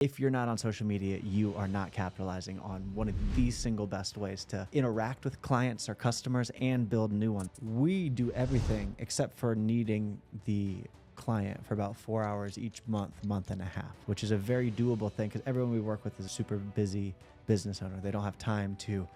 If you're not on social media, you are not capitalizing on one of the single best ways to interact with clients or customers and build new ones. We do everything except for needing the client for about 4 hours each month and a half, which is a very doable thing because everyone we work with is a super busy business owner. They don't have time to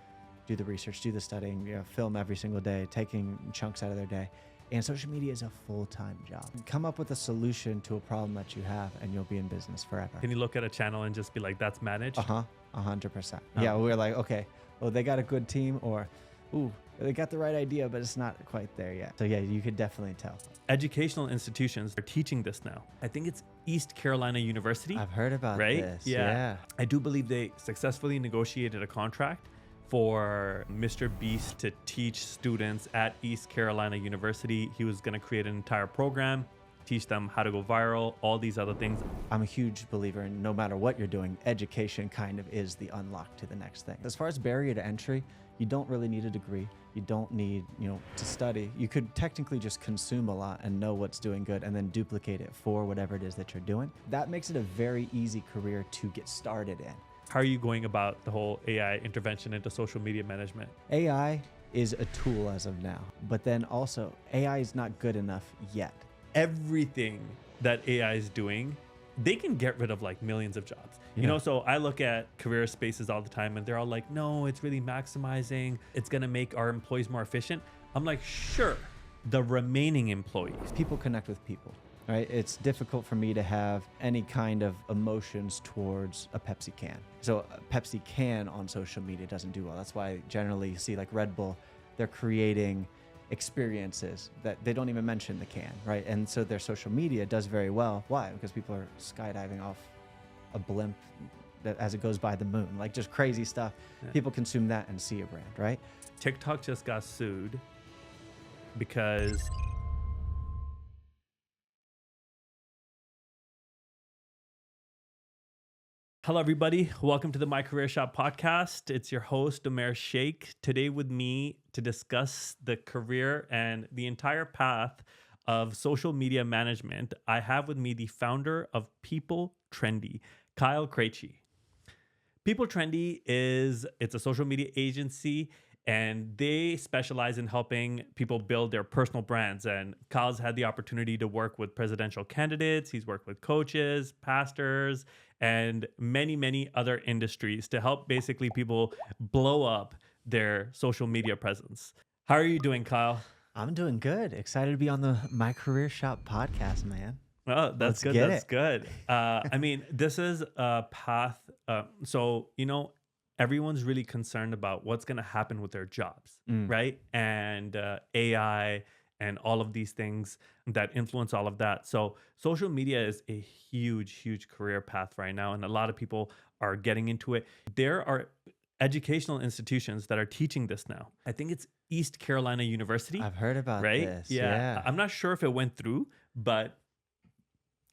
do the research, do the studying, film every single day, taking chunks out of their day. And social media is a full-time job. Come up with a solution to a problem that you have and you'll be in business forever. Can you look at a channel and just be like, that's managed? 100%. Yeah, we're like, okay, well, they got a good team, or, ooh, they got the right idea, but it's not quite there yet. So yeah, you could definitely tell. Educational institutions are teaching this now. I think it's East Carolina University. I've heard about this. Yeah. I do believe they successfully negotiated a contract for Mr. Beast to teach students at East Carolina University. He was going to create an entire program, teach them how to go viral, all these other things. I'm a huge believer in no matter what you're doing, education kind of is the unlock to the next thing. As far as barrier to entry, you don't really need a degree. You don't need, to study. You could technically just consume a lot and know what's doing good and then duplicate it for whatever it is that you're doing. That makes it a very easy career to get started in. How are you going about the whole AI intervention into social media management? AI is a tool as of now, but then also AI is not good enough yet. Everything that AI is doing, they can get rid of like millions of jobs. So I look at career spaces all the time and they're all like, no, it's really maximizing. It's going to make our employees more efficient. I'm like, sure, the remaining employees. People connect with people. Right? It's difficult for me to have any kind of emotions towards a Pepsi can. So a Pepsi can on social media doesn't do well. That's why generally you see like Red Bull, they're creating experiences that they don't even mention the can, right? And so their social media does very well. Why? Because people are skydiving off a blimp as it goes by the moon, like just crazy stuff. Yeah. People consume that and see a brand, right? TikTok just got sued because hello, everybody. Welcome to the My Career Shop podcast. It's your host, Umair Sheikh. Today with me to discuss the career and the entire path of social media management, I have with me the founder of People Trendy, Kyle Craichy. People Trendy it's a social media agency, and they specialize in helping people build their personal brands. And Kyle's had the opportunity to work with presidential candidates. He's worked with coaches, pastors, and many, many other industries to help basically people blow up their social media presence. How are you doing, Kyle? I'm doing good. Excited to be on the My Career Shop podcast, man. Oh, that's good. That's good. I mean, this is a path. Everyone's really concerned about what's going to happen with their jobs, right? And AI and all of these things that influence all of that. So social media is a huge, huge career path right now. And a lot of people are getting into it. There are educational institutions that are teaching this now. I think it's East Carolina University. I've heard about this. Yeah. I'm not sure if it went through, but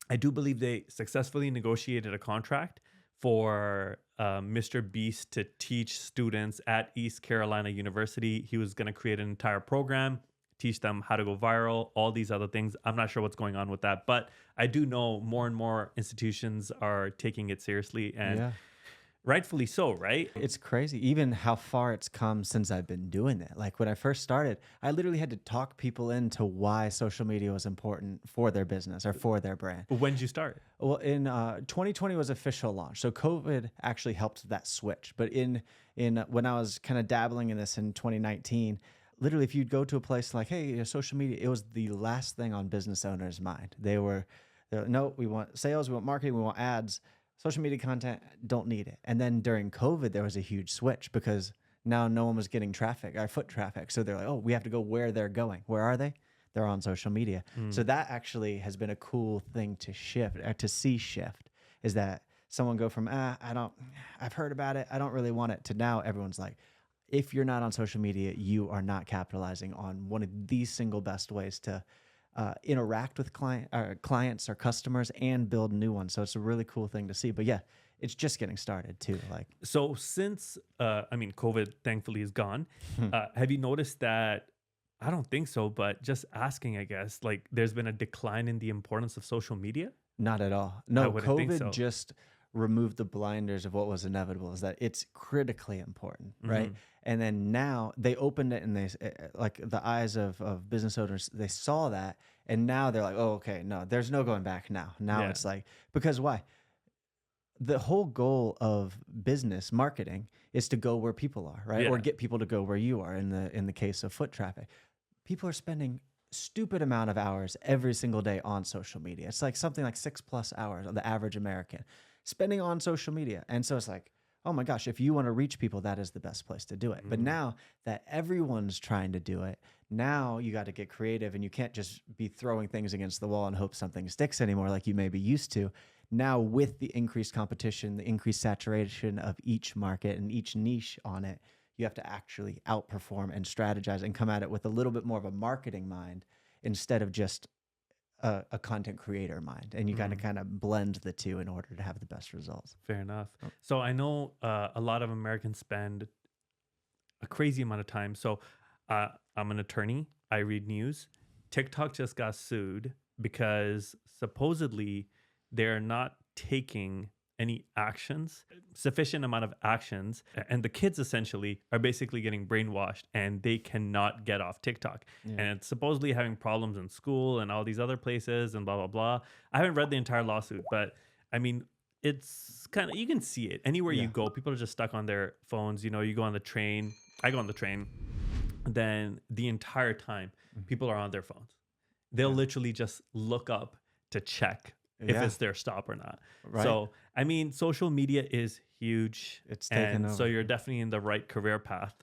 I do believe they successfully negotiated a contract for Mr. Beast to teach students at East Carolina University. He was going to create an entire program, teach them how to go viral, all these other things. I'm not sure what's going on with that, but I do know more and more institutions are taking it seriously, and rightfully so, right? It's crazy, even how far it's come since I've been doing it. Like when I first started, I literally had to talk people into why social media was important for their business or for their brand. When did you start? Well, in 2020 was official launch. So COVID actually helped that switch. But in when I was kind of dabbling in this in 2019, literally if you'd go to a place like, hey, social media, it was the last thing on business owners' mind. They're like, no, we want sales, we want marketing, we want ads. Social media content, don't need it. And then during COVID, there was a huge switch because now no one was getting traffic, or foot traffic. So they're like, oh, we have to go where they're going. Where are they? They're on social media. So that actually has been a cool thing to shift, or to see shift, is that someone go from, I've heard about it, I don't really want it, to now everyone's like, if you're not on social media, you are not capitalizing on one of the single best ways to interact with clients or customers and build new ones. So it's a really cool thing to see. But yeah, it's just getting started too. So since COVID thankfully is gone, have you noticed that? I don't think so, but just asking, I guess, like there's been a decline in the importance of social media? Not at all. No, I wouldn't think COVID so. just removed the blinders of what was inevitable, is that it's critically important, right? And then now they opened it, and they like the eyes of business owners, they saw that, and now they're like, oh, okay, no, there's no going back now. Now it's like, because why? The whole goal of business marketing is to go where people are, right? Or get people to go where you are. In the case of foot traffic, people are spending stupid amount of hours every single day on social media. It's like something like 6+ hours on the average American spending on social media. And so it's like, oh my gosh, if you want to reach people, that is the best place to do it. But now that everyone's trying to do it, now you got to get creative, and you can't just be throwing things against the wall and hope something sticks anymore like you may be used to. Now, with the increased competition, the increased saturation of each market and each niche on it, you have to actually outperform and strategize and come at it with a little bit more of a marketing mind instead of just a content creator mind. And you got to kind of blend the two in order to have the best results. Fair enough. So I know a lot of Americans spend a crazy amount of time. So I'm an attorney. I read news. TikTok just got sued because supposedly they're not taking any actions, sufficient amount of actions. And the kids essentially are basically getting brainwashed, and they cannot get off TikTok. And it's supposedly having problems in school and all these other places and blah, blah, blah. I haven't read the entire lawsuit, but I mean, it's kind of, you can see it anywhere you go. People are just stuck on their phones. You know, you go on the train, I go on the train, then the entire time people are on their phones. They'll literally just look up to check if it's their stop or not. Right. So, I mean, social media is huge. It's taken over. So you're definitely in the right career path.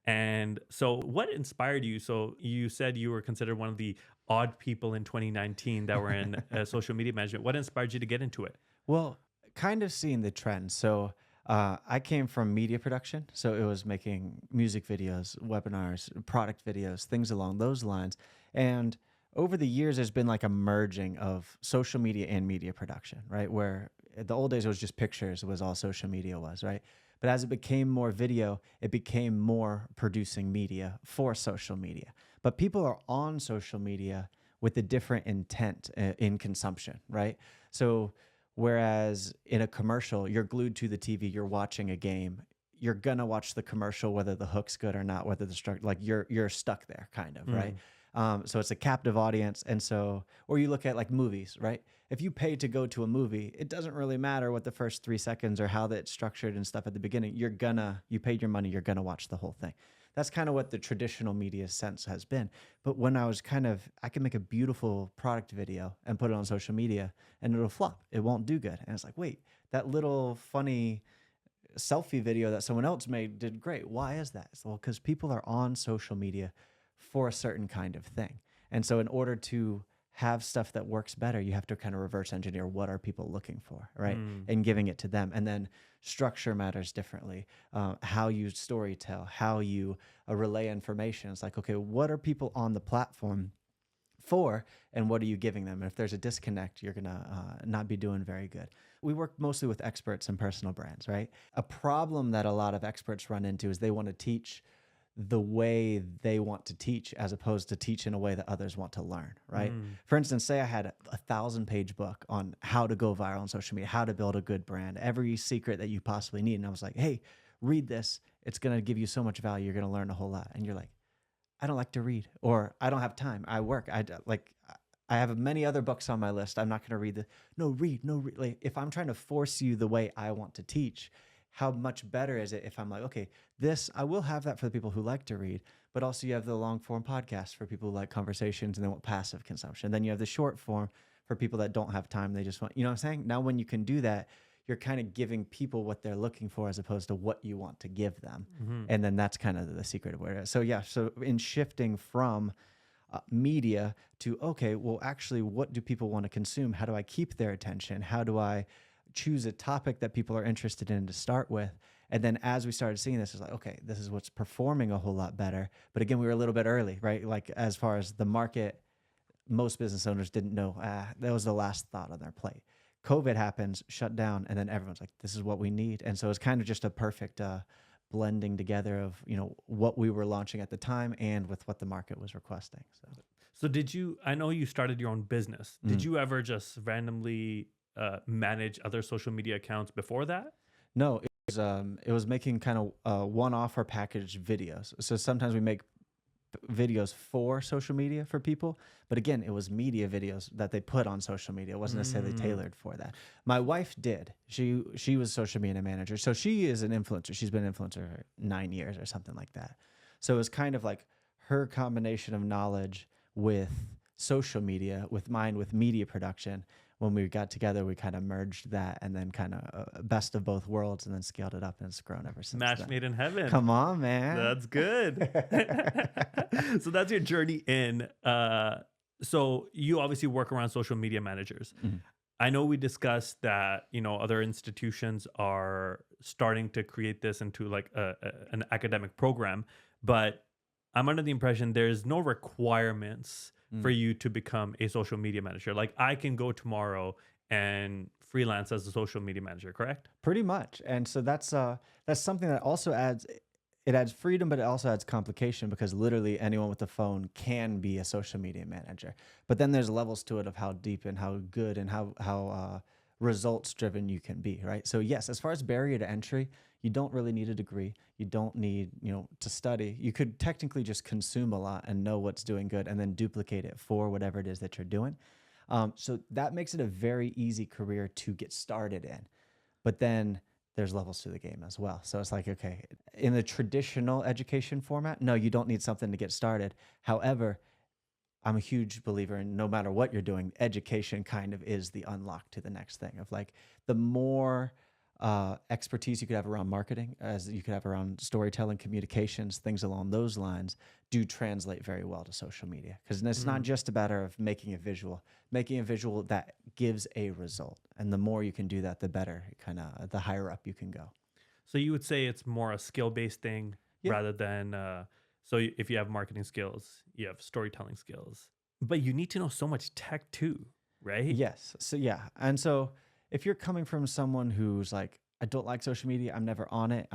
And so what inspired you? So you said you were considered one of the odd people in 2019 that were in social media management. What inspired you to get into it? Well, kind of seeing the trend. So I came from media production. So it was making music videos, webinars, product videos, things along those lines. And over the years, there's been like a merging of social media and media production, right? Where the old days it was just pictures, was all social media was, right? But as it became more video, it became more producing media for social media. But people are on social media with a different intent in consumption, right? So whereas in a commercial, you're glued to the TV, you're watching a game, you're gonna watch the commercial whether the hook's good or not, whether the structure, like you're stuck there, kind of, right? So it's a captive audience. And so, or you look at like movies, right? If you pay to go to a movie, it doesn't really matter what the first 3 seconds or how that's structured and stuff at the beginning. You paid your money, you're gonna watch the whole thing. That's kind of what the traditional media sense has been. But when I was I can make a beautiful product video and put it on social media and it'll flop. It won't do good. And it's like, wait, that little funny selfie video that someone else made did great. Why is that? Well, because people are on social media for a certain kind of thing. And so in order to have stuff that works better, you have to kind of reverse engineer what are people looking for, right? And giving it to them. And then structure matters differently. How you story tell, how you relay information. It's like, okay, what are people on the platform for, and what are you giving them? And if there's a disconnect, you're gonna not be doing very good. We work mostly with experts and personal brands, right? A problem that a lot of experts run into is they want to teach the way they want to teach as opposed to teach in a way that others want to learn, right? For instance, say I had a 1,000-page book on how to go viral on social media, how to build a good brand, every secret that you possibly need. And I was like, hey, read this. It's going to give you so much value. You're going to learn a whole lot. And you're like, I don't like to read, or I don't have time. I work. I have many other books on my list. I'm not going to read No, read. Like, if I'm trying to force you the way I want to teach, how much better is it if I'm like, okay, I will have that for the people who like to read, but also you have the long form podcast for people who like conversations and they want passive consumption. Then you have the short form for people that don't have time. They just want, you know what I'm saying? Now, when you can do that, you're kind of giving people what they're looking for as opposed to what you want to give them. And then that's kind of the secret of where it is. So yeah, so in shifting from media to, okay, well, actually, what do people want to consume? How do I keep their attention? How do I choose a topic that people are interested in to start with? And then as we started seeing this, it's like, okay, this is what's performing a whole lot better. But again, we were a little bit early, right? Like as far as the market, most business owners didn't know, that was the last thought on their plate. COVID happens, shut down, and then everyone's like, this is what we need. And so it's kind of just a perfect blending together of, you know, what we were launching at the time and with what the market was requesting. So did you, I know you started your own business. Did you ever just randomly manage other social media accounts before that? No, it was making kind of one-off or packaged videos. So sometimes we make videos for social media for people, but again, it was media videos that they put on social media. It wasn't necessarily tailored for that. My wife did. She was social media manager, so she is an influencer. She's been an influencer for 9 years or something like that. So it was kind of like her combination of knowledge with social media, with mine with media production. When we got together, we kind of merged that and then kind of best of both worlds and then scaled it up, and it's grown ever since. Match then. made in heaven. Come on, man. That's good. So that's your journey in. So you obviously work around social media managers. Mhm. I know we discussed that, you know, other institutions are starting to create this into like an academic program, but I'm under the impression there's no requirements for you to become a social media manager. Like I can go tomorrow and freelance as a social media manager, correct? Pretty much. And so that's something that also adds freedom, but it also adds complication because literally anyone with a phone can be a social media manager. But then there's levels to it of how deep and how good and how results driven you can be, right? So yes, as far as barrier to entry, you don't really need a degree. You don't need, to study. You could technically just consume a lot and know what's doing good and then duplicate it for whatever it is that you're doing. So that makes it a very easy career to get started in. But then there's levels to the game as well. So it's like, okay, in the traditional education format, no, you don't need something to get started. However, I'm a huge believer in no matter what you're doing, education kind of is the unlock to the next thing of like the more expertise you could have around marketing, as you could have around storytelling, communications, things along those lines do translate very well to social media. Because it's not just a matter of making a visual that gives a result. And the more you can do that, the better, kind of the higher up you can go. So you would say it's more a skill-based thing rather than, if you have marketing skills, you have storytelling skills, but you need to know so much tech too, right? Yes. So yeah. And so if you're coming from someone who's like, I don't like social media, I'm never on it,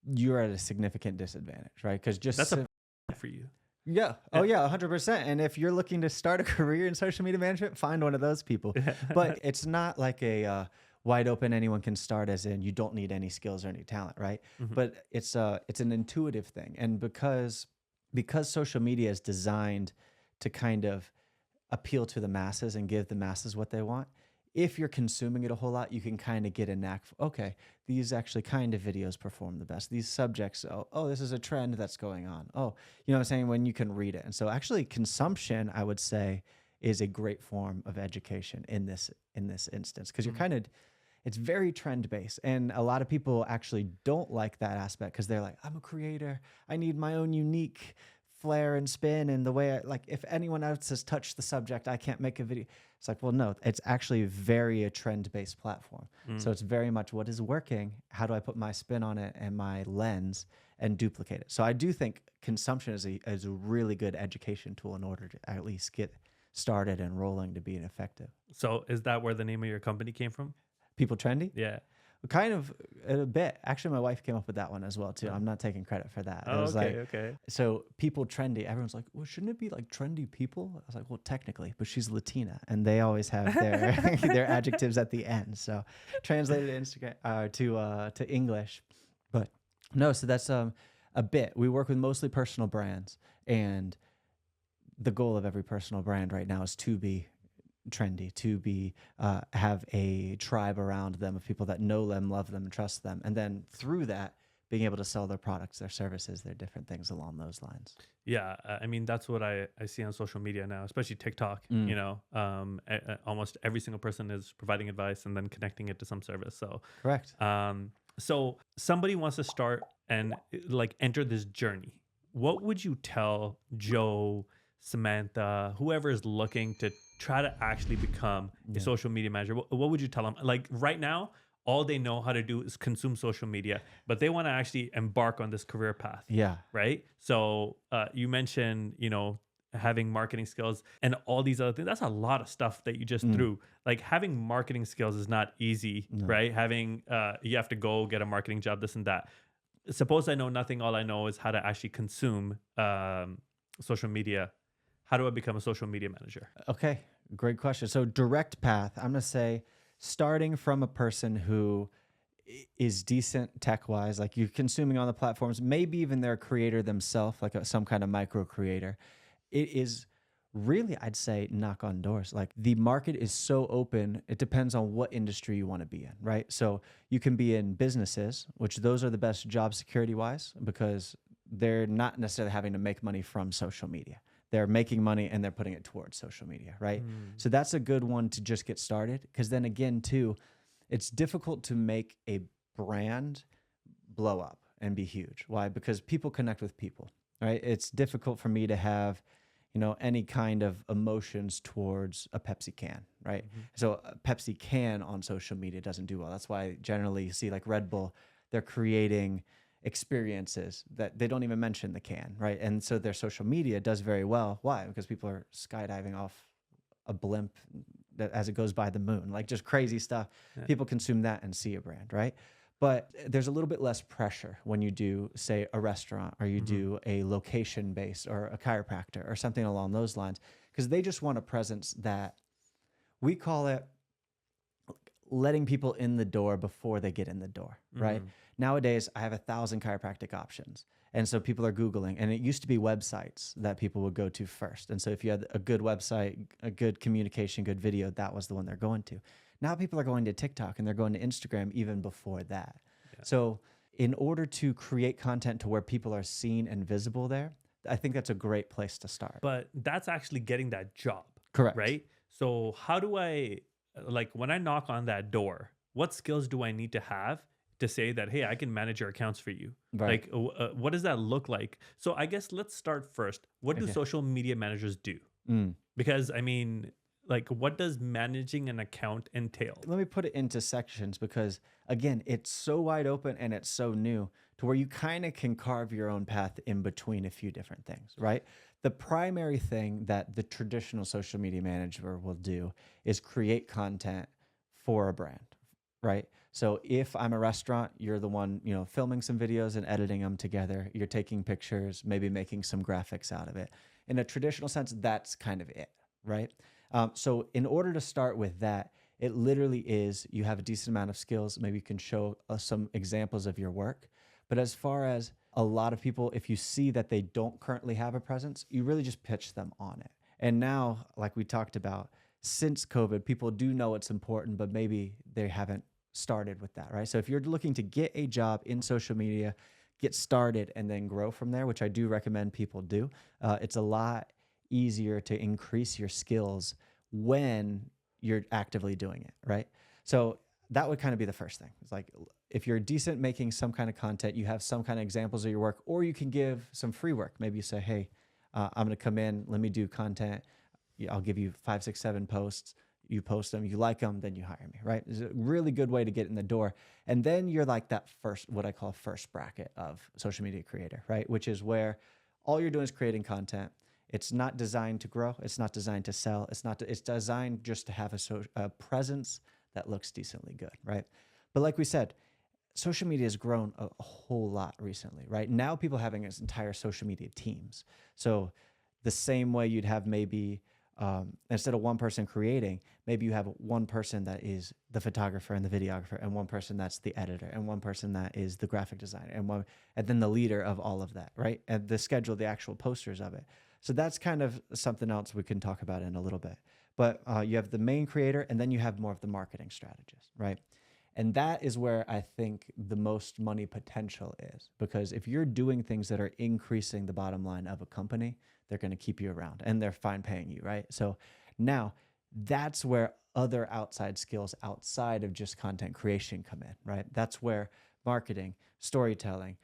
you're at a significant disadvantage, right? Because that's a for you. Yeah. Oh yeah, 100%. And if you're looking to start a career in social media management, find one of those people. But it's not like a wide open, anyone can start, as in you don't need any skills or any talent, right? But it's an intuitive thing. And because social media is designed to kind of appeal to the masses and give the masses what they want, if you're consuming it a whole lot, you can kind of get a knack for, okay, these actually kind of videos perform the best. These subjects, oh, this is a trend that's going on. Oh, you know what I'm saying? When you can read it. And so actually consumption, I would say, is a great form of education in this instance, because you're it's very trend based. And a lot of people actually don't like that aspect because they're like, I'm a creator. I need my own unique flair and spin, and the way if anyone else has touched the subject, I can't make a video. It's like, well, no, it's actually very a trend-based platform. So it's very much what is working, how do I put my spin on it and my lens and duplicate it. So I do think consumption is a really good education tool in order to at least get started and rolling to be effective. So is that where the name of your company came from? People Trendy? Yeah. Kind of a bit. Actually, my wife came up with that one as well too. I'm not taking credit for that. It was okay. So People Trendy, everyone's like, well, shouldn't it be like trendy people? I was like, well, technically, but she's Latina and they always have their their adjectives at the end. So translated to English. But no, so that's a bit. We work with mostly personal brands, and the goal of every personal brand right now is to be trendy, to be have a tribe around them of people that know them, love them, and trust them, and then through that being able to sell their products, their services, their different things along those lines. Yeah, I mean that's what I see on social media now, especially TikTok. You know, almost every single person is providing advice and then connecting it to some service. So Correct. So somebody wants to start and like enter this journey. What would you tell Joe, Samantha, whoever is looking to try to actually become a social media manager? What would you tell them? Like right now, all they know how to do is consume social media, but they want to actually embark on this career path. Yeah. Right. So you mentioned, having marketing skills and all these other things. That's a lot of stuff that you just threw. Like having marketing skills is not easy, right? Having, you have to go get a marketing job, this and that. Suppose I know nothing. All I know is how to actually consume social media. How do I become a social media manager? Okay, great question. So direct path, I'm going to say starting from a person who is decent tech wise, like you're consuming on the platforms, maybe even they're a creator themselves, like some kind of micro creator. It is really, I'd say, knock on doors. Like the market is so open. It depends on what industry you want to be in, right? So you can be in businesses, which those are the best job security wise because they're not necessarily having to make money from social media. They're making money and they're putting it towards social media, right? So that's a good one to just get started. Because then again, too, it's difficult to make a brand blow up and be huge. Why? Because people connect with people, right? It's difficult for me to have, any kind of emotions towards a Pepsi can, right? So a Pepsi can on social media doesn't do well. That's why generally you see like Red Bull, they're creating experiences that they don't even mention the can, right? And so their social media does very well. Why? Because people are skydiving off a blimp that as it goes by the moon, like just crazy stuff. Yeah. People consume that and see a brand, right? But there's a little bit less pressure when you do, say, a restaurant or you do a location-based or a chiropractor or something along those lines, because they just want a presence that we call it letting people in the door before they get in the door, right? Nowadays, I have 1,000 chiropractic options. And so people are Googling, and it used to be websites that people would go to first. And so if you had a good website, a good communication, good video, that was the one they're going to. Now people are going to TikTok and they're going to Instagram even before that. Yeah. So in order to create content to where people are seen and visible there, I think that's a great place to start. But that's actually getting that job. Correct. Right? So how do I, like when I knock on that door, what skills do I need to have to say that, hey, I can manage your accounts for you? Right. Like, what does that look like? So I guess let's start first. What do social media managers do? Because I mean, like, what does managing an account entail? Let me put it into sections because, again, it's so wide open and it's so new to where you kind of can carve your own path in between a few different things, right? The primary thing that the traditional social media manager will do is create content for a brand, right? So if I'm a restaurant, you're the one, filming some videos and editing them together. You're taking pictures, maybe making some graphics out of it. In a traditional sense, that's kind of it, right? So in order to start with that, it literally is you have a decent amount of skills. Maybe you can show some examples of your work. But as far as a lot of people, if you see that they don't currently have a presence, you really just pitch them on it. And now, like we talked about, since COVID, people do know it's important, but maybe they haven't started with that, right? So if you're looking to get a job in social media, get started and then grow from there, which I do recommend people do, it's a lot easier to increase your skills when you're actively doing it, right? So that would kind of be the first thing. It's like, if you're decent making some kind of content, you have some kind of examples of your work, or you can give some free work. Maybe you say, hey, I'm going to come in, let me do content. I'll give you 5, 6, 7 posts. You post them, you like them, then you hire me, right? It's a really good way to get in the door. And then you're like that first, what I call first bracket of social media creator, right? Which is where all you're doing is creating content. It's not designed to grow. It's not designed to sell. It's designed just to have a presence that looks decently good, right? But like we said, social media has grown a whole lot recently, right? Now people having this entire social media teams. So the same way you'd have maybe, instead of one person creating, maybe you have one person that is the photographer and the videographer, and one person that's the editor, and one person that is the graphic designer, and then the leader of all of that, right? And the schedule, the actual posters of it. So that's kind of something else we can talk about in a little bit. But you have the main creator, and then you have more of the marketing strategist, right? And that is where I think the most money potential is, because if you're doing things that are increasing the bottom line of a company, they're going to keep you around and they're fine paying you, right? So now that's where other outside skills outside of just content creation come in, right? That's where marketing, storytelling,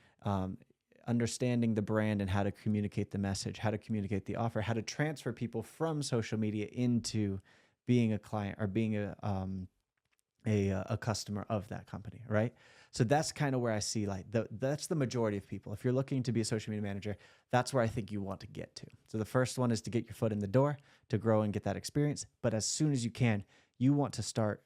understanding the brand and how to communicate the message, how to communicate the offer, how to transfer people from social media into being a client or being a customer of that company, right? So that's kind of where I see that's the majority of people. If you're looking to be a social media manager, that's where I think you want to get to. So the first one is to get your foot in the door, to grow and get that experience. But as soon as you can, you want to start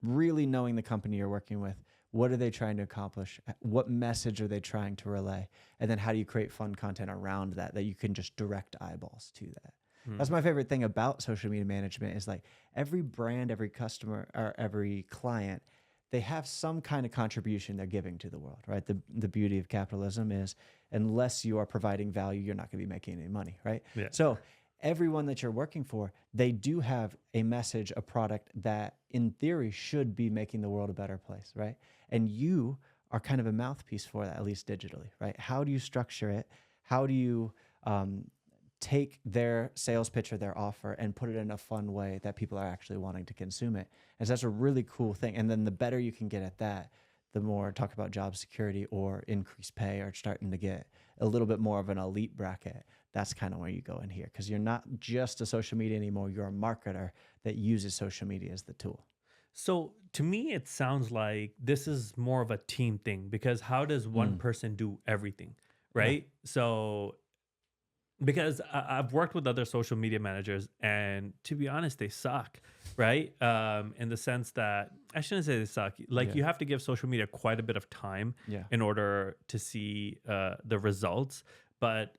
really knowing the company you're working with. What are they trying to accomplish? What message are they trying to relay? And then how do you create fun content around that you can just direct eyeballs to that? That's my favorite thing about social media management is like every brand, every customer, or every client, they have some kind of contribution they're giving to the world, right? The beauty of capitalism is unless you are providing value, you're not going to be making any money, right? Yeah. So everyone that you're working for, they do have a message, a product that in theory should be making the world a better place, right? And you are kind of a mouthpiece for that, at least digitally, right? How do you structure it? How do you take their sales pitch or their offer and put it in a fun way that people are actually wanting to consume it? And so that's a really cool thing. And then the better you can get at that, the more talk about job security or increased pay or starting to get a little bit more of an elite bracket. That's kind of where you go in here because you're not just a social media anymore. You're a marketer that uses social media as the tool. So to me, it sounds like this is more of a team thing because how does one person do everything, right? So because I've worked with other social media managers and to be honest, they suck, right? In the sense that I shouldn't say they suck. Like you have to give social media quite a bit of time in order to see the results. But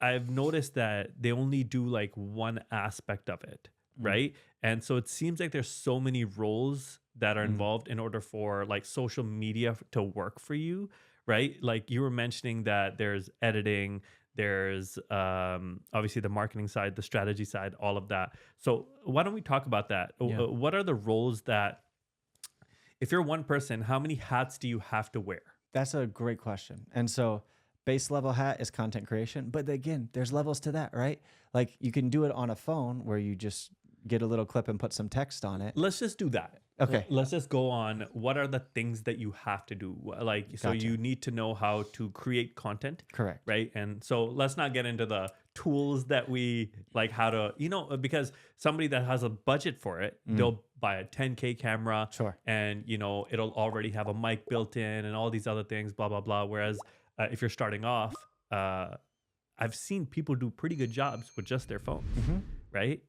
I've noticed that they only do like one aspect of it, right? And so it seems like there's so many roles that are involved in order for like social media to work for you, right? Like you were mentioning that there's editing, there's obviously the marketing side, the strategy side, all of that. So why don't we talk about that? What are the roles that, if you're one person, how many hats do you have to wear? That's a great question. And so base level hat is content creation. But again, there's levels to that, right? Like you can do it on a phone where you just get a little clip and put some text on it. Let's just do that. Okay. Let's just go on. What are the things that you have to do? Like, so you need to know how to create content. Correct. Right. And so let's not get into the tools that we like how to, because somebody that has a budget for it, they'll buy a 10K camera. Sure. And, it'll already have a mic built in and all these other things, blah, blah, blah. Whereas if you're starting off, I've seen people do pretty good jobs with just their phone. Right.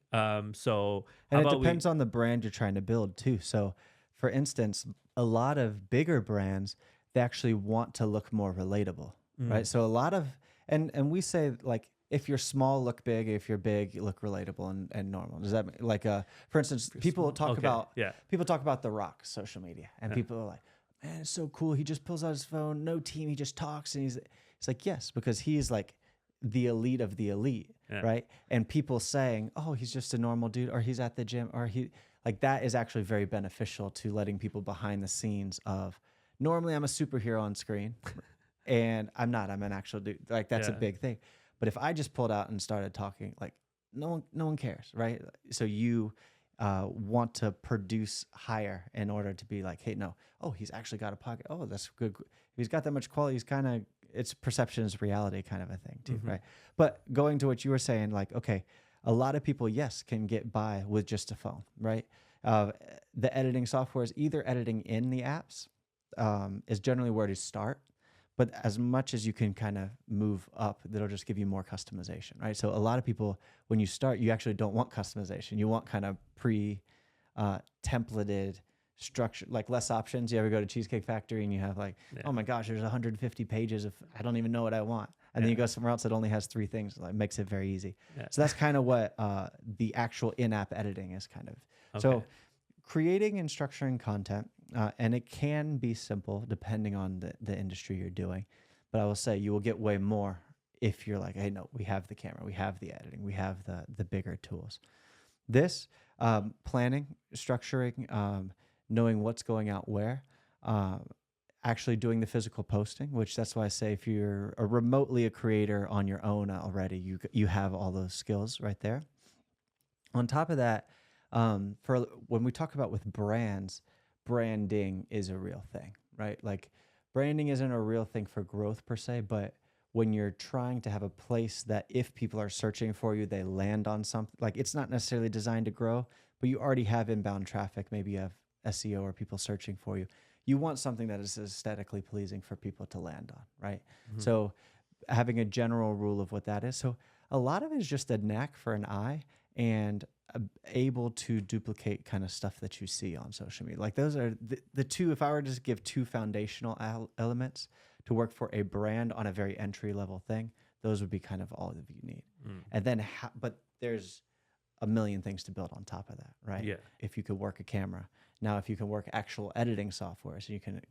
So, and it depends on the brand you're trying to build too. So for instance, a lot of bigger brands, they actually want to look more relatable, right? So a lot of, and we say like, if you're small, look big. If you're big, you look relatable and normal. Does that like, for instance, people talk about The Rock's social media and people are like, man, it's so cool. He just pulls out his phone, no team. He just talks. And it's like, yes, because he's like the elite of the elite. Right. And people saying, oh, he's just a normal dude, or he's at the gym, or that is actually very beneficial to letting people behind the scenes of normally I'm a superhero on screen and I'm not, I'm an actual dude. Like that's a big thing. But if I just pulled out and started talking, like no one cares. Right. So you want to produce higher in order to be like, hey, no, oh, he's actually got a pocket. Oh, that's good. If he's got that much quality, he's kind of, it's perception is reality kind of a thing too, right? But going to what you were saying, like, okay, a lot of people, yes, can get by with just a phone, right? The editing software is either editing in the apps is generally where to start, but as much as you can kind of move up, that'll just give you more customization, right? So a lot of people, when you start, you actually don't want customization. You want kind of templated structure, like less options. You ever go to Cheesecake Factory and you have like, oh my gosh, there's 150 pages of, I don't even know what I want. And then you go somewhere else that only has 3 things, like makes it very easy. So that's kind of what the actual in-app editing is kind of. So creating and structuring content, and it can be simple depending on the industry you're doing. But I will say you will get way more if you're like, hey, no, we have the camera, we have the editing, we have the bigger tools. This planning, structuring, knowing what's going out where, actually doing the physical posting, which that's why I say if you're remotely a creator on your own already, you have all those skills right there. On top of that, for when we talk about with brands, branding is a real thing, right? Like branding isn't a real thing for growth per se, but when you're trying to have a place that if people are searching for you, they land on something, like it's not necessarily designed to grow, but you already have inbound traffic. Maybe you have SEO or people searching for you. You want something that is aesthetically pleasing for people to land on, right? So having a general rule of what that is. So a lot of it is just a knack for an eye and able to duplicate kind of stuff that you see on social media. Like those are the two, if I were to just give 2 foundational elements to work for a brand on a very entry level thing, those would be kind of all that you need. And then, but there's a million things to build on top of that, right? Yeah. If you could work a camera. Now, if you can work actual editing software, so you can,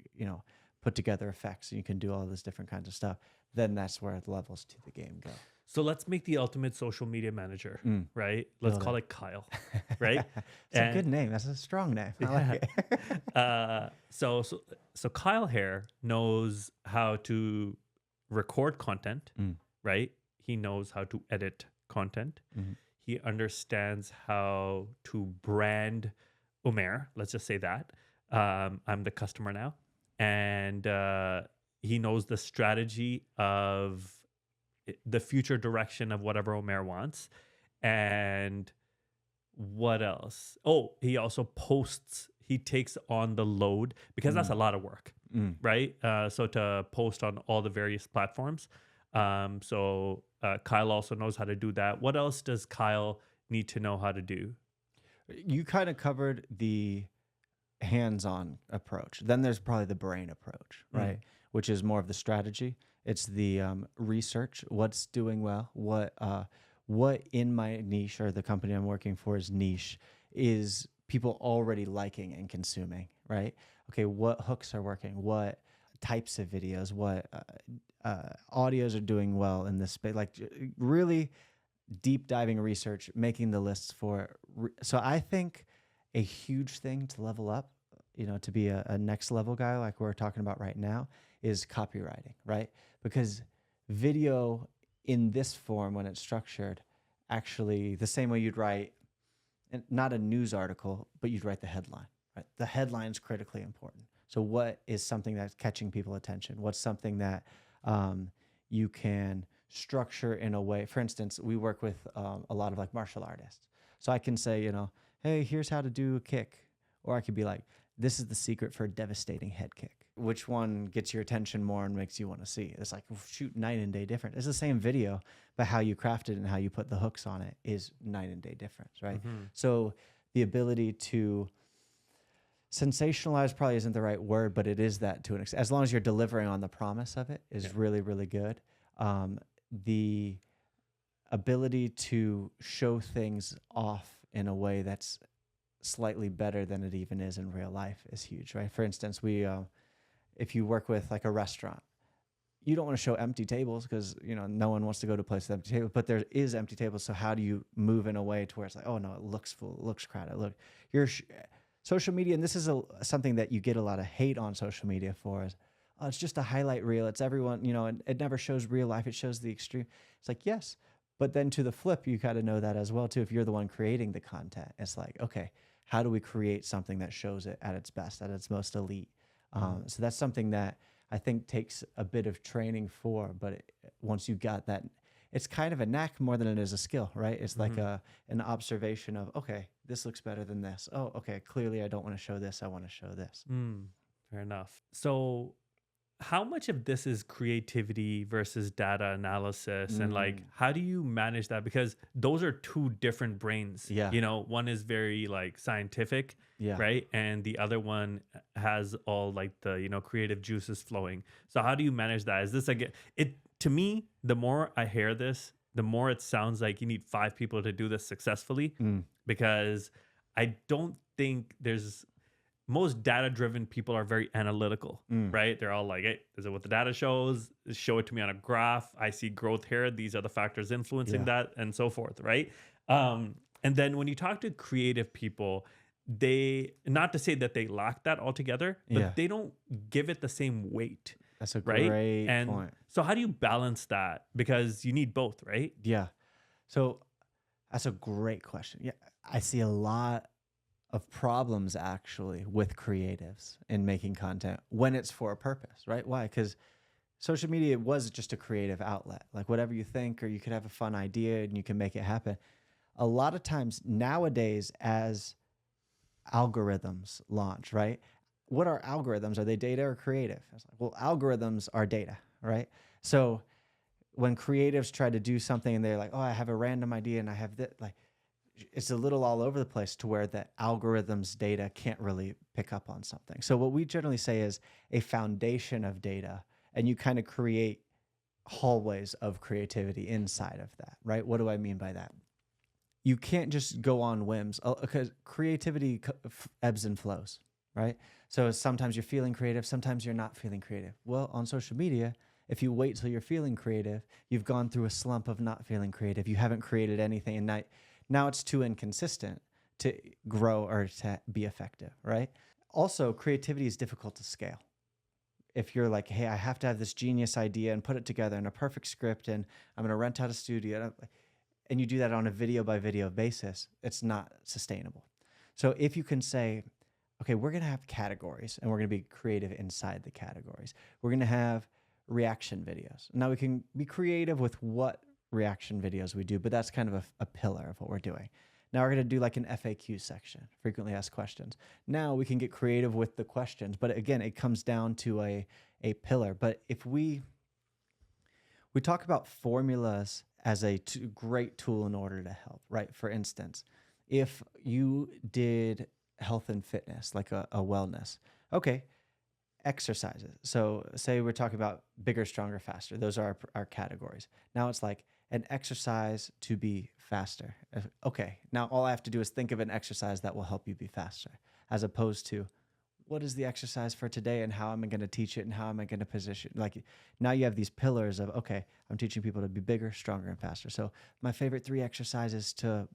put together effects and you can do all this different kinds of stuff, then that's where the levels to the game go. So let's make the ultimate social media manager, right? Let's Build call it. it Kyle, right? It's a good name. That's a strong name. I like it. So Kyle here knows how to record content, right? He knows how to edit content. He understands how to brand Umair. Let's just say that. I'm the customer now. And he knows the strategy of the future direction of whatever Umair wants. And what else? Oh, he also posts. He takes on the load because that's a lot of work, right? So to post on all the various platforms. So Kyle also knows how to do that. What else does Kyle need to know how to do? You kind of covered the hands-on approach. Then there's probably the brain approach, right? Which is more of the strategy. It's the research. What's doing well? What in my niche or the company I'm working for is niche is people already liking and consuming, right? Okay, what hooks are working? What types of videos? What audios are doing well in this space? Like really deep diving research, making the lists for. So I think a huge thing to level up, to be a next level guy like we're talking about right now is copywriting, right? Because video in this form, when it's structured, actually the same way you'd write, not a news article, but you'd write the headline, right? The headline's critically important. So what is something that's catching people's attention? What's something that you can structure in a way? For instance, we work with a lot of like martial artists. So I can say, hey, here's how to do a kick. Or I could be like, this is the secret for a devastating head kick. Which one gets your attention more and makes you want to see? It's like, shoot, night and day different. It's the same video, but how you craft it and how you put the hooks on it is night and day difference, right? So the ability to sensationalize probably isn't the right word, but it is that to an extent. As long as you're delivering on the promise of it is really, really good. The ability to show things off in a way that's slightly better than it even is in real life is huge, right? For instance, if you work with like a restaurant, you don't want to show empty tables because no one wants to go to a place with empty tables, but there is empty tables. So how do you move in a way to where it's like, oh no, it looks full, it looks crowded. Look, social media, and this is something that you get a lot of hate on social media for is, oh, it's just a highlight reel. It's everyone, it never shows real life. It shows the extreme. It's like, yes, but then to the flip, you got to know that as well too. If you're the one creating the content, it's like, okay, how do we create something that shows it at its best, at its most elite? So that's something that I think takes a bit of training for, but once you got that, it's kind of a knack more than it is a skill, right? It's like an observation of, okay, this looks better than this. Oh, okay, clearly I don't want to show this. I want to show this. Fair enough. So how much of this is creativity versus data analysis? And like, how do you manage that? Because those are two different brains. Yeah. One is very like scientific, right? And the other one has all like the, creative juices flowing. So how do you manage that? Is this like, to me, the more I hear this, the more it sounds like you need 5 people to do this successfully, because I don't think most data-driven people are very analytical, right? They're all like, hey, this is what the data shows. Show it to me on a graph. I see growth here. These are the factors influencing that, and so forth, right? And then when you talk to creative people, not to say that they lack that altogether, but they don't give it the same weight. That's a right? great And point. so how do you balance that? Because you need both, right? Yeah. So that's a great question. Yeah. I see a lot of problems actually with creatives in making content when it's for a purpose, right? Why? Because social media was just a creative outlet. Like whatever you think, or you could have a fun idea and you can make it happen. A lot of times nowadays, as algorithms launch, right? What are algorithms? Are they data or creative? I was like, well, algorithms are data, right? So when creatives try to do something and they're like, oh, I have a random idea and I have this, like, it's a little all over the place to where the algorithms data can't really pick up on something. So what we generally say is a foundation of data, and you kind of create hallways of creativity inside of that, right? What do I mean by that? you can't just go on whims because creativity ebbs and flows, right? So sometimes you're feeling creative, sometimes you're not feeling creative. Well, on social media, if you wait till you're feeling creative, you've gone through a slump of not feeling creative. You haven't created anything, and now it's too inconsistent to grow or to be effective, right? Also, creativity is difficult to scale. If you're like, hey, I have to have this genius idea and put it together in a perfect script, and I'm going to rent out a studio, and you do that on a video by video basis, it's not sustainable. So if you can say, okay, we're going to have categories and we're going to be creative inside the categories. We're going to have reaction videos. Now we can be creative with what reaction videos we do, but that's kind of a pillar of what we're doing. Now we're going to do like an FAQ section, frequently asked questions. Now we can get creative with the questions, but again, it comes down to a pillar. But if we talk about formulas as a great tool in order to help, right? For instance, if you did health and fitness, like a wellness, okay, exercises. So say we're talking about bigger, stronger, faster. Those are our categories. Now it's like an exercise to be faster. Okay, now all I have to do is think of an exercise that will help you be faster, as opposed to what is the exercise for today and how am I going to teach it and how am I going to position? Like now you have these pillars of, okay, I'm teaching people to be bigger, stronger, and faster. So my favorite 3 exercises to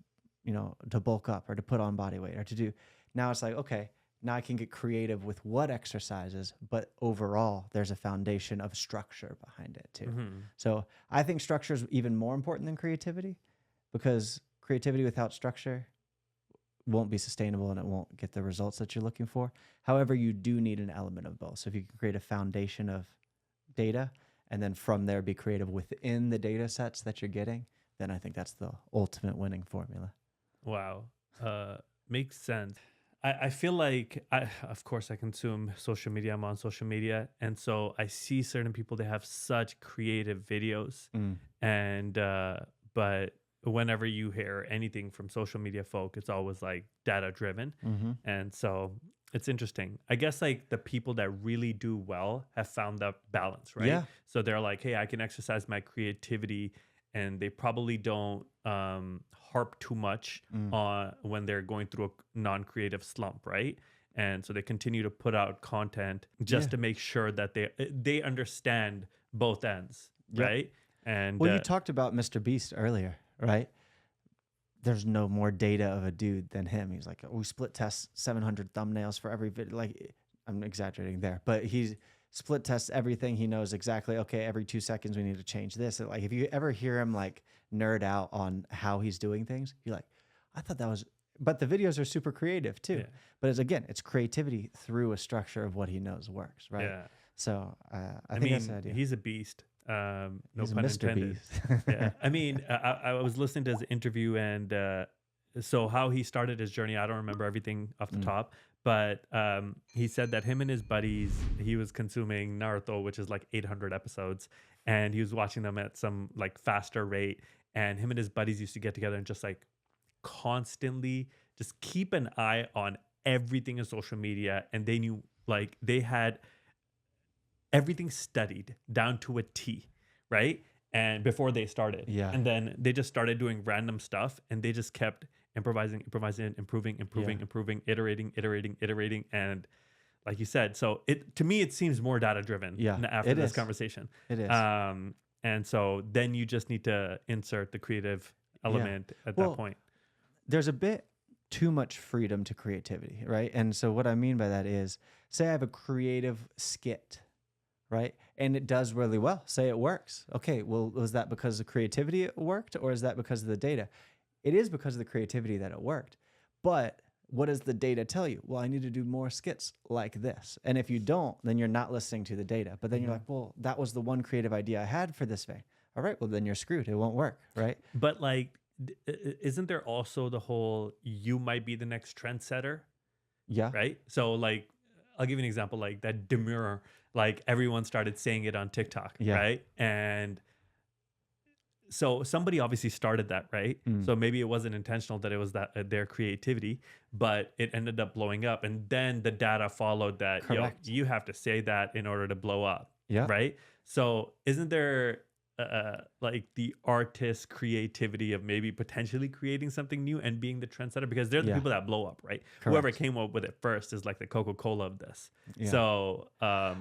bulk up or to put on body weight or to do. Now it's like, okay, now I can get creative with what exercises, but overall there's a foundation of structure behind it too. Mm-hmm. So I think structure is even more important than creativity, because creativity without structure won't be sustainable and it won't get the results that you're looking for. However, you do need an element of both. So if you can create a foundation of data and then from there be creative within the data sets that you're getting, then I think that's the ultimate winning formula. Wow. Makes sense. I feel like, of course, I consume social media. I'm on social media. And so I see certain people, they have such creative videos. But whenever you hear anything from social media folk, it's always like data driven. Mm-hmm. And so it's interesting. I guess like the people that really do well have found that balance, right? Yeah. So they're like, hey, I can exercise my creativity, and they probably don't harp too much on when they're going through a non-creative slump, right? And so they continue to put out content just to make sure that they understand both ends, right? And well, you talked about Mr. Beast earlier, right? There's no more data of a dude than him. He's like, we split test 700 thumbnails for every video. Like, I'm exaggerating there, but he's split tests everything. He knows exactly, okay, every 2 seconds we need to change this. And like, if you ever hear him like nerd out on how he's doing things, you're like, I thought that was, but the videos are super creative too. Yeah. But it's creativity through a structure of what he knows works, right? Yeah. So I think that's the idea. He's a beast. No he's pun Mr. intended. Beast. Yeah. I mean, I was listening to his interview, and so how he started his journey, I don't remember everything off the top, but he said that him and his buddies, he was consuming Naruto, which is like 800 episodes, and he was watching them at some like faster rate. And him and his buddies used to get together and just like constantly just keep an eye on everything in social media. And they knew, like, they had everything studied down to a T, right? And before they started. Yeah. And then they just started doing random stuff, and they just kept improvising, improving, iterating. And like you said, so to me, it seems more data driven after this conversation. It is. And so then you just need to insert the creative element at that point. There's a bit too much freedom to creativity, right? And so what I mean by that is, say I have a creative skit, right? And it does really well. Say it works. Okay, well, was that because of creativity it worked, or is that because of the data? It is because of the creativity that it worked. But what does the data tell you? Well, I need to do more skits like this. And if you don't, then you're not listening to the data. But then you're like, well, that was the one creative idea I had for this thing. All right, well, then you're screwed. It won't work, right? But like, isn't there also the whole, you might be the next trendsetter? Yeah. Right? So like, I'll give you an example, like that demure, like everyone started saying it on TikTok, right? And so somebody obviously started that, right? So maybe it wasn't intentional that it was that their creativity, but it ended up blowing up. And then the data followed that, you have to say that in order to blow up, right? So isn't there like the artist creativity of maybe potentially creating something new and being the trendsetter, because they're the Yeah, people that blow up, right? Whoever correct. came up with it first is like the Coca-Cola of this. Yeah. So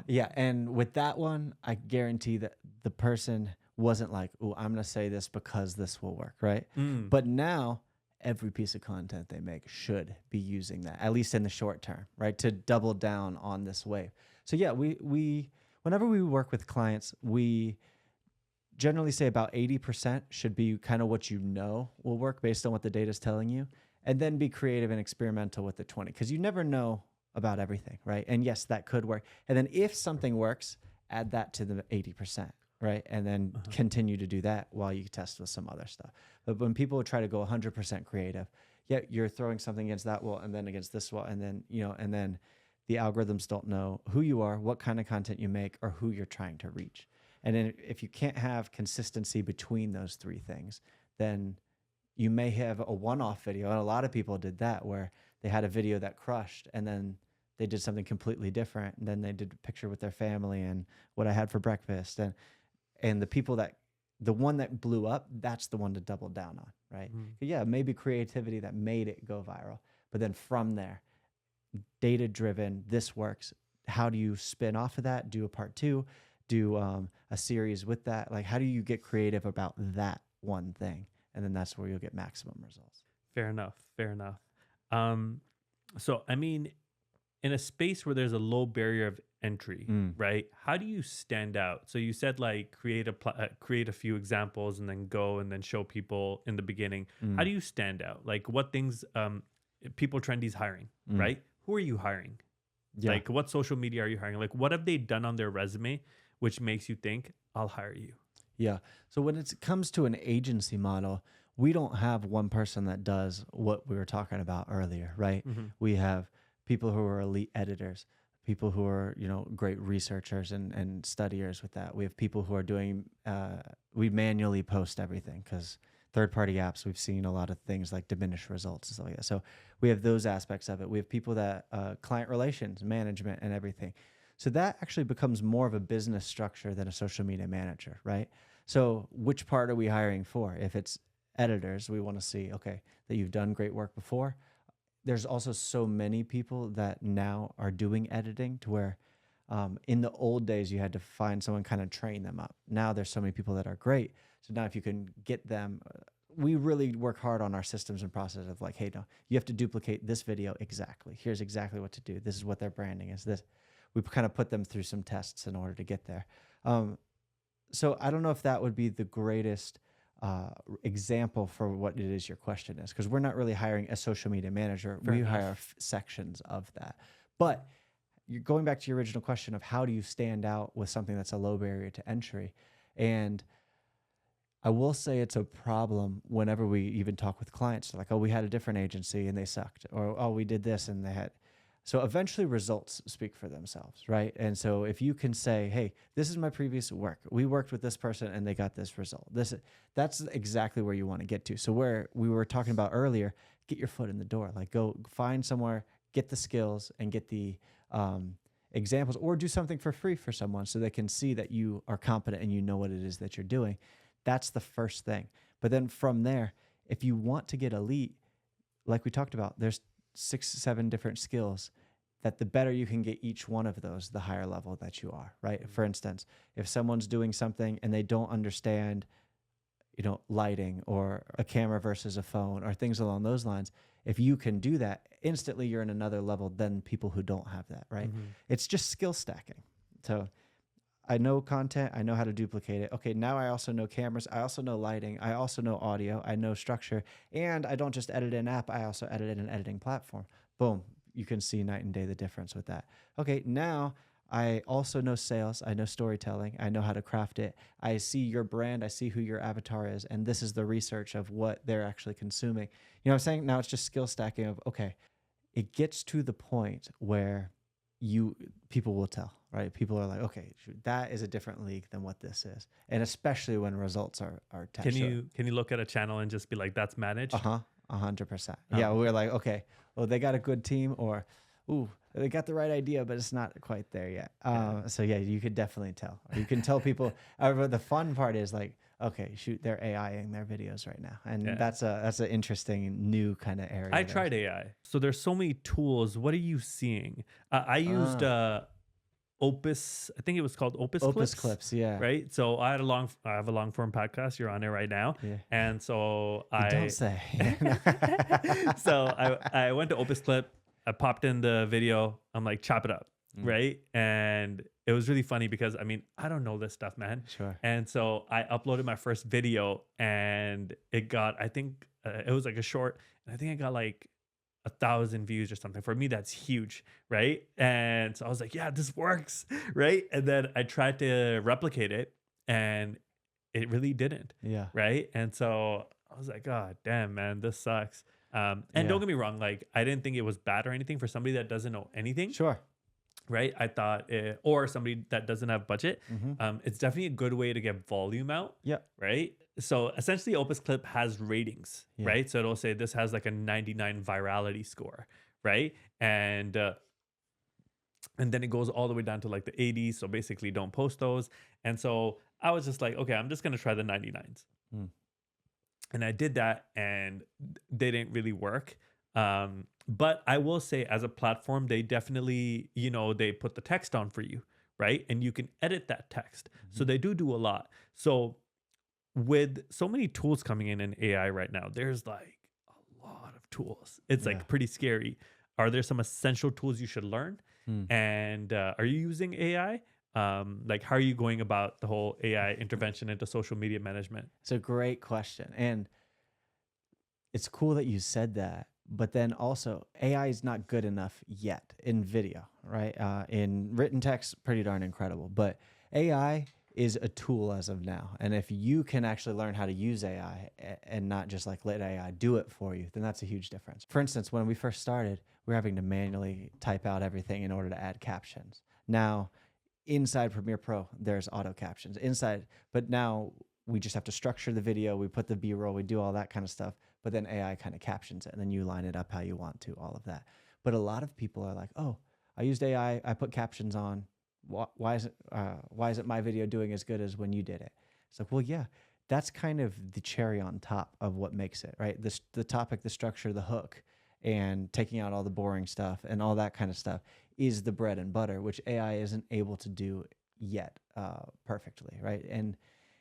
Yeah, and with that one, I guarantee that the person wasn't like, "Oh, I'm going to say this because this will work," right? mm, But now every piece of content they make should be using that, at least in the short term, right? To double down on this wave. So yeah, we whenever we work with clients, we generally say about 80% should be kind of what you know will work based on what the data is telling you, and then be creative and experimental with the 20, because you never know about everything, right? And yes, that could work. And then if something works, add that to the 80%, right? And then uh-huh. continue to do that while you test with some other stuff. But when people try to go 100% creative, yeah, you're throwing something against that wall and then against this wall, and then, and then the algorithms don't know who you are, what kind of content you make, or who you're trying to reach. And then if you can't have consistency between those three things, then you may have a one-off video. And a lot of people did that, where they had a video that crushed and then they did something completely different. And then they did a picture with their family and what I had for breakfast. And the one that blew up, that's the one to double down on, right? Mhm. Yeah, maybe creativity that made it go viral. But then from there, data-driven, this works. How do you spin off of that? Do a part two, do a series with that. Like, how do you get creative about that one thing? And then that's where you'll get maximum results. Fair enough. Fair enough. So, I mean, in a space where there's a low barrier of entry, right? How do you stand out? So you said like create a few examples and then go and then show people in the beginning. How do you stand out? Like what things people Trendy's hiring, right? Who are you hiring? Yeah. Like what social media are you hiring? Like what have they done on their resume which makes you think I'll hire you? Yeah. So when it comes to an agency model, we don't have one person that does what we were talking about earlier, right? Mhm. We have people who are elite editors, people who are, great researchers and studiers with that. We have people who are doing, we manually post everything because third-party apps, we've seen a lot of things like diminished results and stuff like that. So we have those aspects of it. We have people that, client relations, management, and everything. So that actually becomes more of a business structure than a social media manager, right? So which part are we hiring for? If it's editors, we want to see, okay, that you've done great work before. There's also so many people that now are doing editing to where in the old days, you had to find someone, kind of train them up. Now there's so many people that are great. So now if you can get them, we really work hard on our systems and process of like, hey, no, you have to duplicate this video exactly. Here's exactly what to do. This is what their branding is. This, we kind of put them through some tests in order to get there. So I don't know if that would be the greatest example for what it is your question is, because we're not really hiring a social media manager. Fair we enough. hire sections of that. But you're going back to your original question of how do you stand out with something that's a low barrier to entry? And I will say it's a problem whenever we even talk with clients. Like, oh, we had a different agency and they sucked. Or, oh, we did this and they had. So eventually results speak for themselves, right? And so if you can say, hey, this is my previous work. We worked with this person and they got this result. That's exactly where you want to get to. So where we were talking about earlier, get your foot in the door. Like go find somewhere, get the skills and get the examples, or do something for free for someone so they can see that you are competent and you know what it is that you're doing. That's the first thing. But then from there, if you want to get elite, like we talked about, there's 6-7 different skills that the better you can get each one of those, the higher level that you are, right? For instance, if someone's doing something and they don't understand, lighting or a camera versus a phone or things along those lines, if you can do that, instantly you're in another level than people who don't have that, right? It's just skill stacking. So I know content, I know how to duplicate it. Okay, now I also know cameras, I also know lighting, I also know audio, I know structure, and I don't just edit an app, I also edit in an editing platform. Boom, you can see night and day the difference with that. Okay, now I also know sales, I know storytelling, I know how to craft it. I see your brand, I see who your avatar is, and this is the research of what they're actually consuming. You know what I'm saying? Now it's just skill stacking of, okay, it gets to the point where people will tell, right? People are like, okay, that is a different league than what this is. And especially when results are attached. Can you look at a channel and just be like, that's managed? 100%. Oh, Yeah, we're okay. like, okay, well, they got a good team, or ooh, they got the right idea, but it's not quite there yet. Yeah. So yeah, you could definitely tell. You can tell people. However, the fun part is like, okay, shoot, they're AIing their videos right now, and Yeah. that's an interesting new kind of area. I there. tried AI. So there's so many tools. What are you seeing? I used Opus. I think it was called Opus Opus Clips. clips, yeah. Right. So I have a long form podcast. You're on it right now. Yeah. And so You don't say. so I went to Opus Clip. I popped in the video. I'm like, chop it up. Right. And it was really funny because, I mean, I don't know this stuff, man. Sure. And so I uploaded my first video and it got, I think it was like a short, and I think it got like 1,000 views or something. For me, that's huge. Right. And so I was like, yeah, this works. Right. And then I tried to replicate it and it really didn't. Yeah. Right. And so I was like, God damn, man, this sucks. And Yeah. don't get me wrong, like I didn't think it was bad or anything for somebody that doesn't know anything. Sure. Right. I thought, or somebody that doesn't have budget. Mm-hmm. It's definitely a good way to get volume out. Yeah. Right. So essentially Opus Clip has ratings, Yeah. right? So it'll say this has like a 99 virality score, right? And then it goes all the way down to like the 80s. So basically don't post those. And so I was just like, okay, I'm just going to try the 99s. And I did that and they didn't really work. But I will say as a platform, they definitely, you know, they put the text on for you, right? And you can edit that text. So they do a lot. So with so many tools coming in AI right now, there's like a lot of tools. It's like pretty scary. Are there some essential tools you should learn? And are you using AI? Like, how are you going about the whole AI intervention into social media management? It's a great question. And it's cool that you said that. But then also, AI is not good enough yet in video, right? In written text, pretty darn incredible. But AI is a tool as of now. And if you can actually learn how to use AI and not just like let AI do it for you, then that's a huge difference. For instance, when we first started, we were having to manually type out everything in order to add captions. Now, inside Premiere Pro, there's auto captions inside, but now we just have to structure the video. We put the B-roll, we do all that kind of stuff, but then AI kind of captions it and then you line it up how you want to, all of that. But a lot of people are like, oh, I used AI, I put captions on. Why isn't my video doing as good as when you did it? It's like, well, yeah, that's kind of the cherry on top of what makes it, right? The topic, the structure, the hook, and taking out all the boring stuff and all that kind of stuff is the bread and butter, which AI isn't able to do yet perfectly, right? And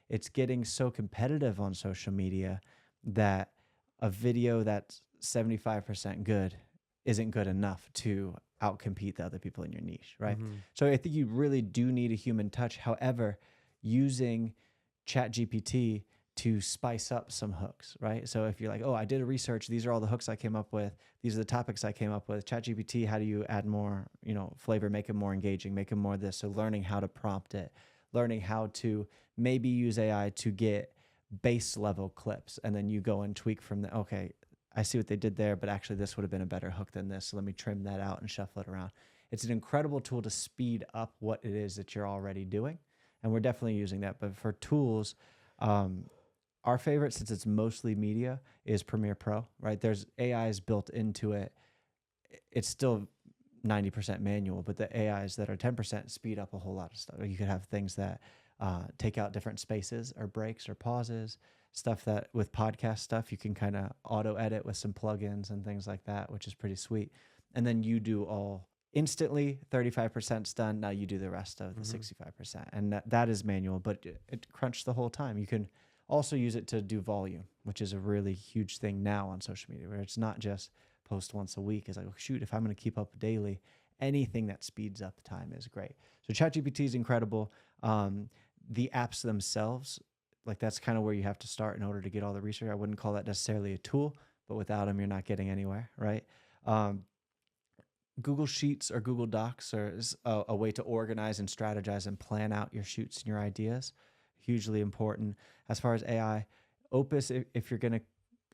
it's getting so competitive on social media that a video that's 75% good isn't good enough to outcompete the other people in your niche, right? So I think you really do need a human touch. However, using ChatGPT to spice up some hooks, right? So if you're like, oh, I did a research, these are all the hooks I came up with, these are the topics I came up with. ChatGPT, how do you add more, flavor, make it more engaging, make it more this? So learning how to prompt it, learning how to maybe use AI to get base level clips, and then you go and tweak from the, okay, I see what they did there, but actually this would have been a better hook than this. So let me trim that out and shuffle it around. It's an incredible tool to speed up what it is that you're already doing. And we're definitely using that. But for tools, our favorite, since it's mostly media, is Premiere Pro, right? There's AIs built into it. It's still 90% manual, but the AIs that are 10% speed up a whole lot of stuff. You could have things that take out different spaces or breaks or pauses. Stuff that with podcast stuff, you can kind of auto edit with some plugins and things like that, which is pretty sweet. And then you do all instantly, 35%'s done. Now you do the rest of the 65%. And that is manual, but it crunched the whole time. You can also use it to do volume, which is a really huge thing now on social media, where it's not just post once a week. It's like, oh, shoot, if I'm going to keep up daily, anything that speeds up time is great. So ChatGPT is incredible. The apps themselves, like that's kind of where you have to start in order to get all the research. I wouldn't call that necessarily a tool, but without them, you're not getting anywhere, right? Google Sheets or Google Docs is a way to organize and strategize and plan out your shoots and your ideas. Hugely important. As far as AI, Opus, if you're going to,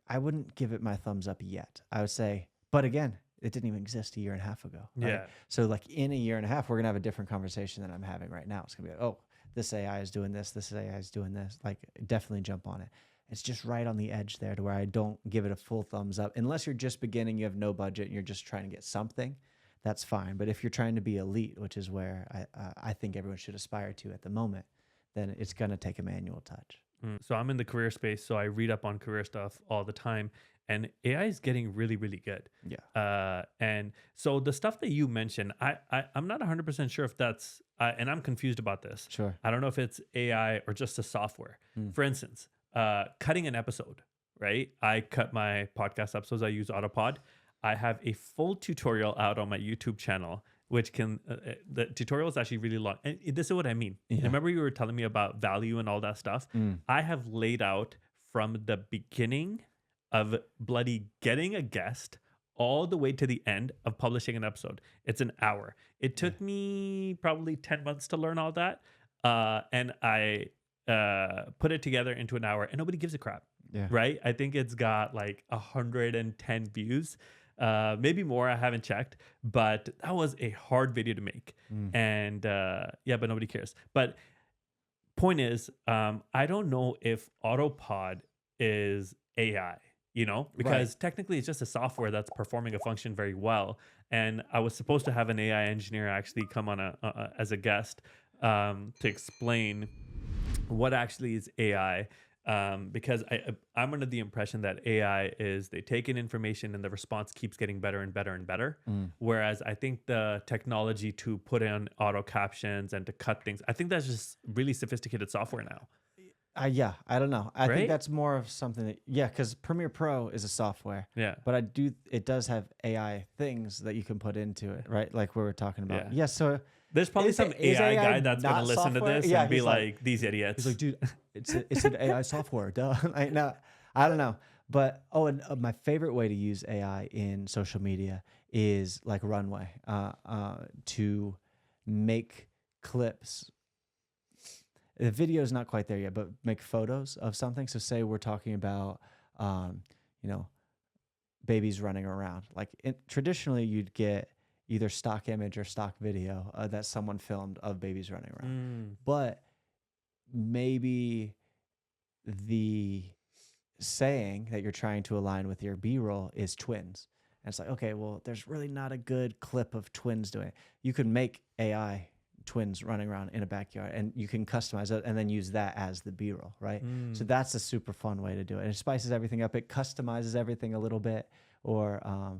I wouldn't give it my thumbs up yet. I would say, but again, it didn't even exist a year and a half ago. Right? Yeah. So like in a year and a half, we're going to have a different conversation than I'm having right now. It's going to be like, oh, this AI is doing this AI is doing this. Like, definitely jump on it. It's just right on the edge there to where I don't give it a full thumbs up. Unless you're just beginning, you have no budget, and you're just trying to get something, that's fine. But if you're trying to be elite, which is where I think everyone should aspire to at the moment, then it's going to take a manual touch. So I'm in the career space, so I read up on career stuff all the time, and AI is getting really, really good. Yeah. And so the stuff that you mentioned, I'm not 100% sure if that's, and I'm confused about this. Sure. I don't know if it's AI or just the software. For instance, cutting an episode, right? I cut my podcast episodes. I use Autopod. I have a full tutorial out on my YouTube channel, which can, the tutorial is actually really long. And this is what I mean. Yeah. Remember you were telling me about value and all that stuff? I have laid out from the beginning of bloody getting a guest all the way to the end of publishing an episode. It's an hour. It took me probably 10 months to learn all that. And I put it together into an hour, and nobody gives a crap. Yeah. Right? I think it's got like 110 views. Maybe more, I haven't checked, but that was a hard video to make. And yeah, but nobody cares. But point is, I don't know if Autopod is AI, you know, because technically it's just a software that's performing a function very well. And I was supposed to have an AI engineer actually come on as a guest to explain what actually is AI. Because I'm under the impression that AI is they take in information and the response keeps getting better and better and better. Whereas I think the technology to put in auto captions and to cut things, I think that's just really sophisticated software now. Yeah, I don't know. I think that's more of something that, because Premiere Pro is a software. Yeah. But it does have AI things that you can put into it, right? Like we were talking about. Yeah. So there's probably some AI guy that's going to listen to this and be like, these idiots. He's like, dude, it's an AI software. Duh. Like, no, I don't know. But, and my favorite way to use AI in social media is like Runway to make clips. The video is not quite there yet, but make photos of something. So say we're talking about, babies running around. Like traditionally you'd get either stock image or stock video that someone filmed of babies running around. But maybe the saying that you're trying to align with your B-roll is twins. And it's like, okay, well, there's really not a good clip of twins doing it. You could make AI twins running around in a backyard, and you can customize it and then use that as the B-roll, right? So that's a super fun way to do it. And it spices everything up. It customizes everything a little bit. Or,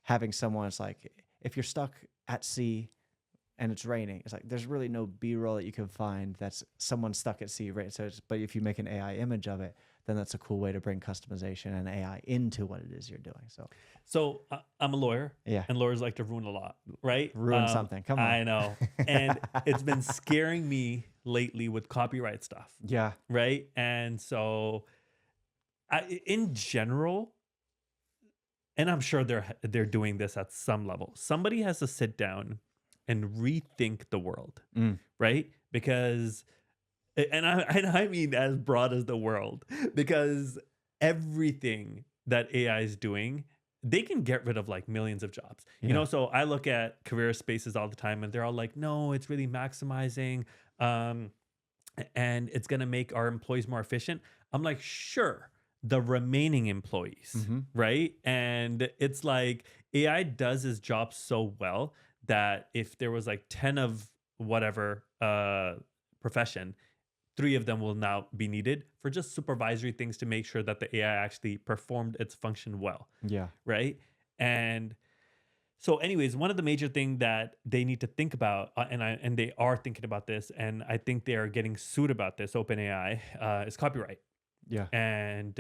having someone, it's like, if you're stuck at sea and it's raining, it's like, there's really no B-roll that you can find that's someone stuck at sea, right? So but if you make an AI image of it, then that's a cool way to bring customization and AI into what it is you're doing. So I'm a lawyer, and lawyers like to ruin a lot, right? Ruin something. Come on. I know. And it's been scaring me lately with copyright stuff. Yeah. Right. And so in general, and I'm sure they're doing this at some level, somebody has to sit down and rethink the world, right? Because, and I mean as broad as the world, because everything that AI is doing, they can get rid of like millions of jobs. You know, so I look at career spaces all the time and they're all like, no, it's really maximizing and it's going to make our employees more efficient. I'm like, sure, the remaining employees, right? And it's like AI does his job so well that if there was like 10 of whatever profession, 3 of them will now be needed for just supervisory things to make sure that the AI actually performed its function well. Yeah. Right. And so anyways, one of the major things that they need to think about, and they are thinking about this, and I think they are getting sued about this, OpenAI, is copyright. Yeah. And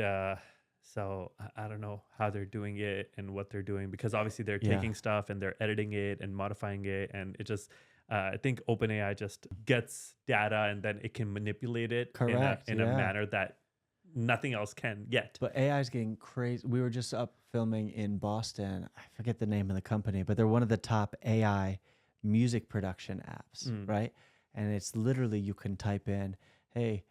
so I don't know how they're doing it and what they're doing, because obviously they're taking stuff and they're editing it and modifying it. And it just, I think OpenAI just gets data and then it can manipulate it in a manner that nothing else can yet. But AI is getting crazy. We were just up filming in Boston. I forget the name of the company, but they're one of the top AI music production apps, right? And it's literally, you can type in, hey,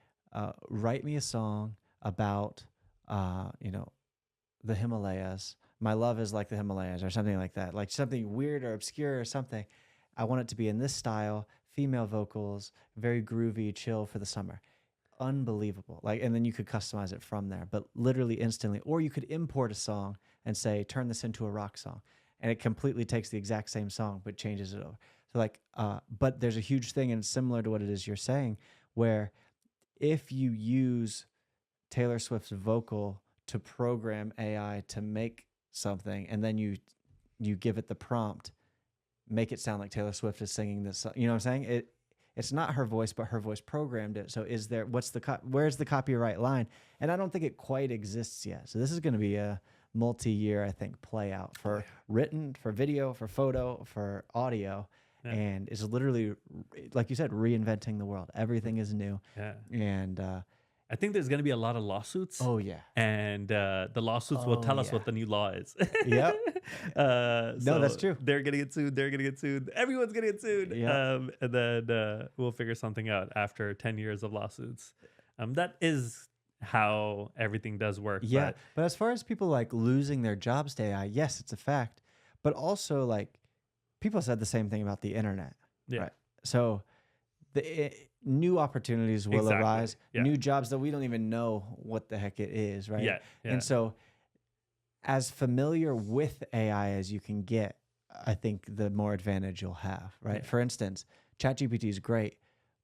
write me a song about, the Himalayas. My love is like the Himalayas, or something like that. Like something weird or obscure or something. I want it to be in this style, female vocals, very groovy, chill for the summer. Unbelievable. Like, and then you could customize it from there, but literally instantly. Or you could import a song and say, turn this into a rock song. and it completely takes the exact same song but changes it over. So like, but there's a huge thing, and it's similar to what it is you're saying, where if you use Taylor Swift's vocal to program AI to make something, and then you give it the prompt, make it sound like Taylor Swift is singing this song. You know what I'm saying? It's not her voice, but her voice programmed it. So where's the copyright line? And I don't think it quite exists yet. So this is going to be a multi-year, I think, play out for written, for video, for photo, for audio. Yeah. And it's literally, like you said, reinventing the world. Everything is new. Yeah. And I think there's going to be a lot of lawsuits. Oh, yeah. And the lawsuits will tell us what the new law is. Yep. No, that's true. They're going to get sued. They're going to get sued. Everyone's going to get sued. Yep. And then we'll figure something out after 10 years of lawsuits. That is how everything does work. Yeah. But as far as people like losing their jobs to AI, yes, it's a fact. But also, like, people said the same thing about the internet. Yeah. Right? So new opportunities will arise, new jobs that we don't even know what the heck it is, right? Yeah. And so as familiar with AI as you can get, I think the more advantage you'll have, right? Yeah. For instance, ChatGPT is great,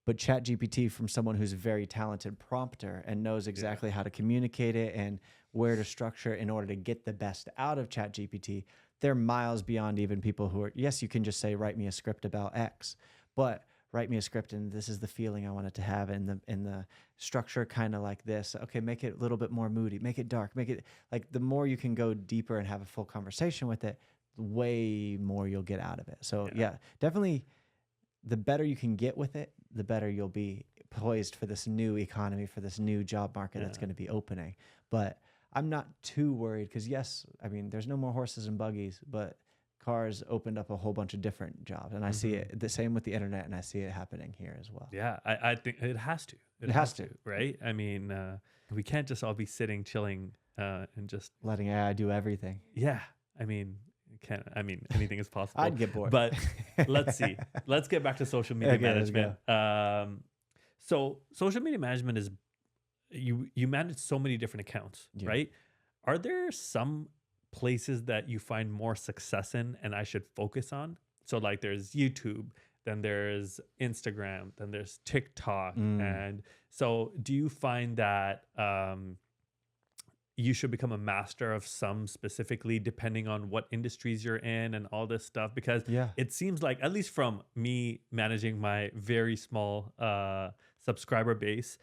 but ChatGPT from someone who's a very talented prompter and knows exactly how to communicate it and where to structure in order to get the best out of ChatGPT, they're miles beyond even people who are, yes, you can just say, write me a script about X, but write me a script and this is the feeling I want it to have in the structure kind of like this. Okay, make it a little bit more moody, make it dark, make it like the more you can go deeper and have a full conversation with it, way more you'll get out of it. So yeah, definitely the better you can get with it, the better you'll be poised for this new economy, for this new job market that's going to be opening. But I'm not too worried because yes, I mean, there's no more horses and buggies, but cars opened up a whole bunch of different jobs, and I see it the same with the internet, and I see it happening here as well. Yeah, I think it has to. It has to, right? I mean, we can't just all be sitting, chilling, and just letting AI do everything. Yeah, I mean, anything is possible. I'd get bored. But let's see. Let's get back to social media management. So social media management is you manage so many different accounts, right? Are there some places that you find more success in and I should focus on? So like there's YouTube, then there's Instagram, then there's TikTok. And so do you find that you should become a master of some specifically depending on what industries you're in and all this stuff? Because it seems like, at least from me managing my very small subscriber base,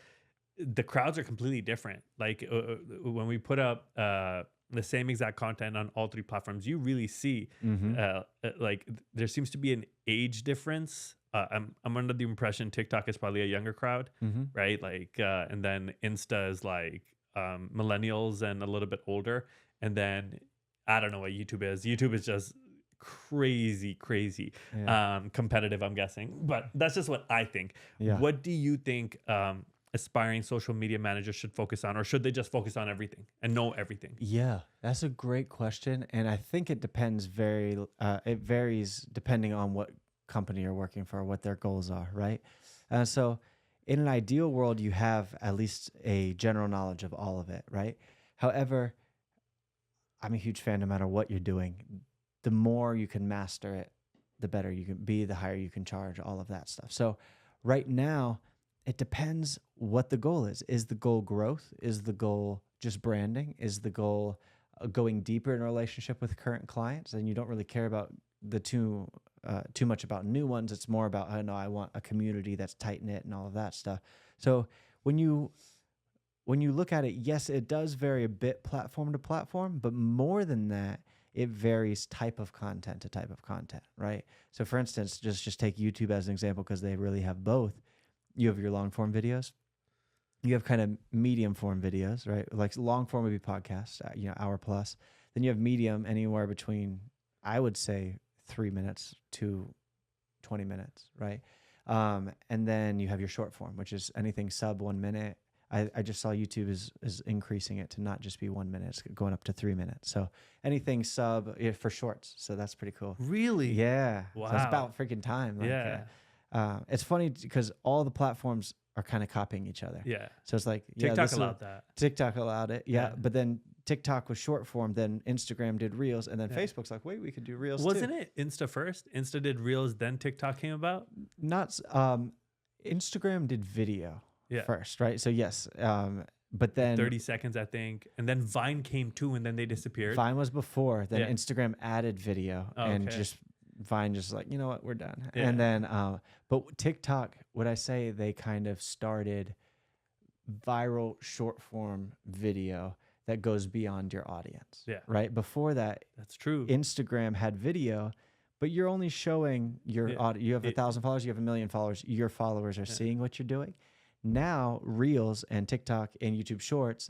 the crowds are completely different. Like when we put up the same exact content on all three platforms, you really see like there seems to be an age difference. I'm under the impression TikTok is probably a younger crowd, right? Like and then Insta is like millennials and a little bit older. And then I don't know what YouTube is. YouTube is just crazy competitive, I'm guessing. But that's just what I think. What do you think aspiring social media managers should focus on, or should they just focus on everything and know everything? Yeah, that's a great question. And I think it depends it varies depending on what company you're working for, what their goals are, right? So in an ideal world, you have at least a general knowledge of all of it, right? However, I'm a huge fan no matter what you're doing. The more you can master it, the better you can be, the higher you can charge, all of that stuff. So right now, it depends what the goal is. Is the goal growth? Is the goal just branding? Is the goal going deeper in a relationship with current clients? And you don't really care about the too much about new ones. It's more about, I know I want a community that's tight knit and all of that stuff. So when you look at it, yes, it does vary a bit platform to platform, but more than that, it varies type of content to type of content, right? So for instance, just take YouTube as an example because they really have both. You have your long form videos. You have kind of medium form videos, right? Like long form would be podcasts, hour plus. Then you have medium, anywhere between, I would say, 3 minutes to 20 minutes, right? And then you have your short form, which is anything sub 1 minute. I just saw YouTube is increasing it to not just be 1 minute, it's going up to 3 minutes. So anything sub for shorts. So that's pretty cool. Really? Yeah. Wow. So it's about freaking time. Like, it's funny because all the platforms are kind of copying each other. Yeah. So it's like TikTok allowed that. TikTok allowed it. Yeah. But then TikTok was short form, then Instagram did Reels, and then Yeah. Facebook's like, wait, we could do Reels Wasn't too. it Insta first? Insta did Reels, then TikTok came about. Not Instagram did video Yeah. first, right? So yes, but Like then 30 seconds, I think. And then Vine came too, and then they disappeared. Vine was before. Then Yeah. Instagram added video, Oh, and okay. just Vine just like, you know what, we're done. Yeah. And then, but TikTok, would I say they kind of started viral short form video that goes beyond your audience. Yeah. Right. Before that, That's true. Instagram had video, but you're only showing your Yeah. audience. You have 1,000 followers, you have 1 million followers. Your followers are Yeah. seeing what you're doing. Now, Reels and TikTok and YouTube Shorts,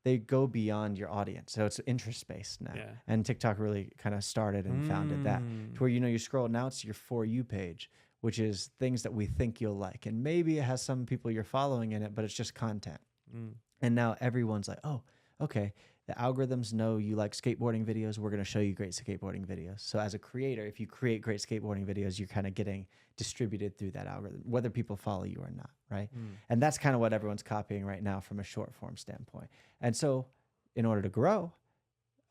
they go beyond your audience. So it's interest based now. Yeah. And TikTok really kind of started and founded that, to where, you scroll, now it's your For You page, which is things that we think you'll like. And maybe it has some people you're following in it, but it's just content. And now everyone's like, oh, okay, the algorithms know you like skateboarding videos. We're going to show you great skateboarding videos. So as a creator, if you create great skateboarding videos, you're kind of getting distributed through that algorithm, whether people follow you or not, right? And that's kind of what everyone's copying right now from a short form standpoint. And so in order to grow,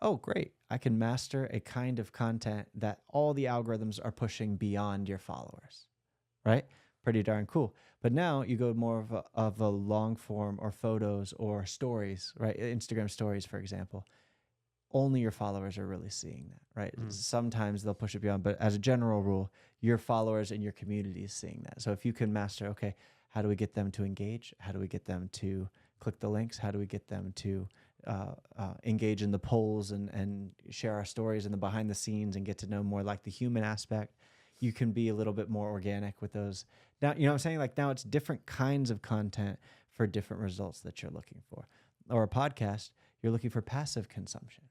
oh, great, I can master a kind of content that all the algorithms are pushing beyond your followers, right? Pretty darn cool. But now you go more of a long form or photos or stories, right? Instagram stories, for example. Only your followers are really seeing that, right? Sometimes they'll push it beyond, but as a general rule, your followers and your community is seeing that. So if you can master, okay, how do we get them to engage? How do we get them to click the links? How do we get them to engage in the polls and share our stories and the behind the scenes and get to know more like the human aspect? You can be a little bit more organic with those. Now, you know what I'm saying? Like now it's different kinds of content for different results that you're looking for. Or a podcast, you're looking for passive consumption.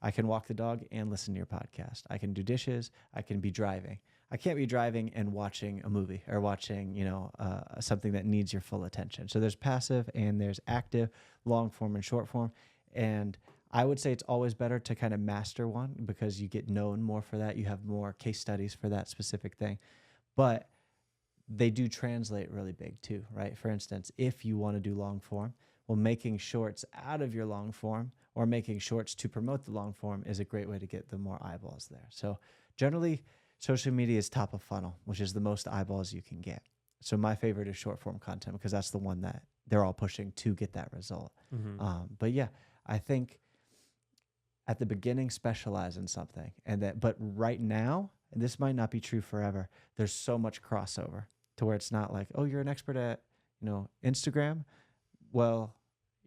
I can walk the dog and listen to your podcast. I can do dishes. I can be driving. I can't be driving and watching a movie or watching, something that needs your full attention. So there's passive and there's active, long form and short form. And I would say it's always better to kind of master one because you get known more for that. You have more case studies for that specific thing. But they do translate really big too, right? For instance, if you want to do long form, well, making shorts out of your long form or making shorts to promote the long form is a great way to get the more eyeballs there. So generally, social media is top of funnel, which is the most eyeballs you can get. So my favorite is short form content because that's the one that they're all pushing to get that result. But yeah, I think at the beginning, specialize in something. But right now, and this might not be true forever, there's so much crossover to where it's not like, oh, you're an expert at, Instagram. Well,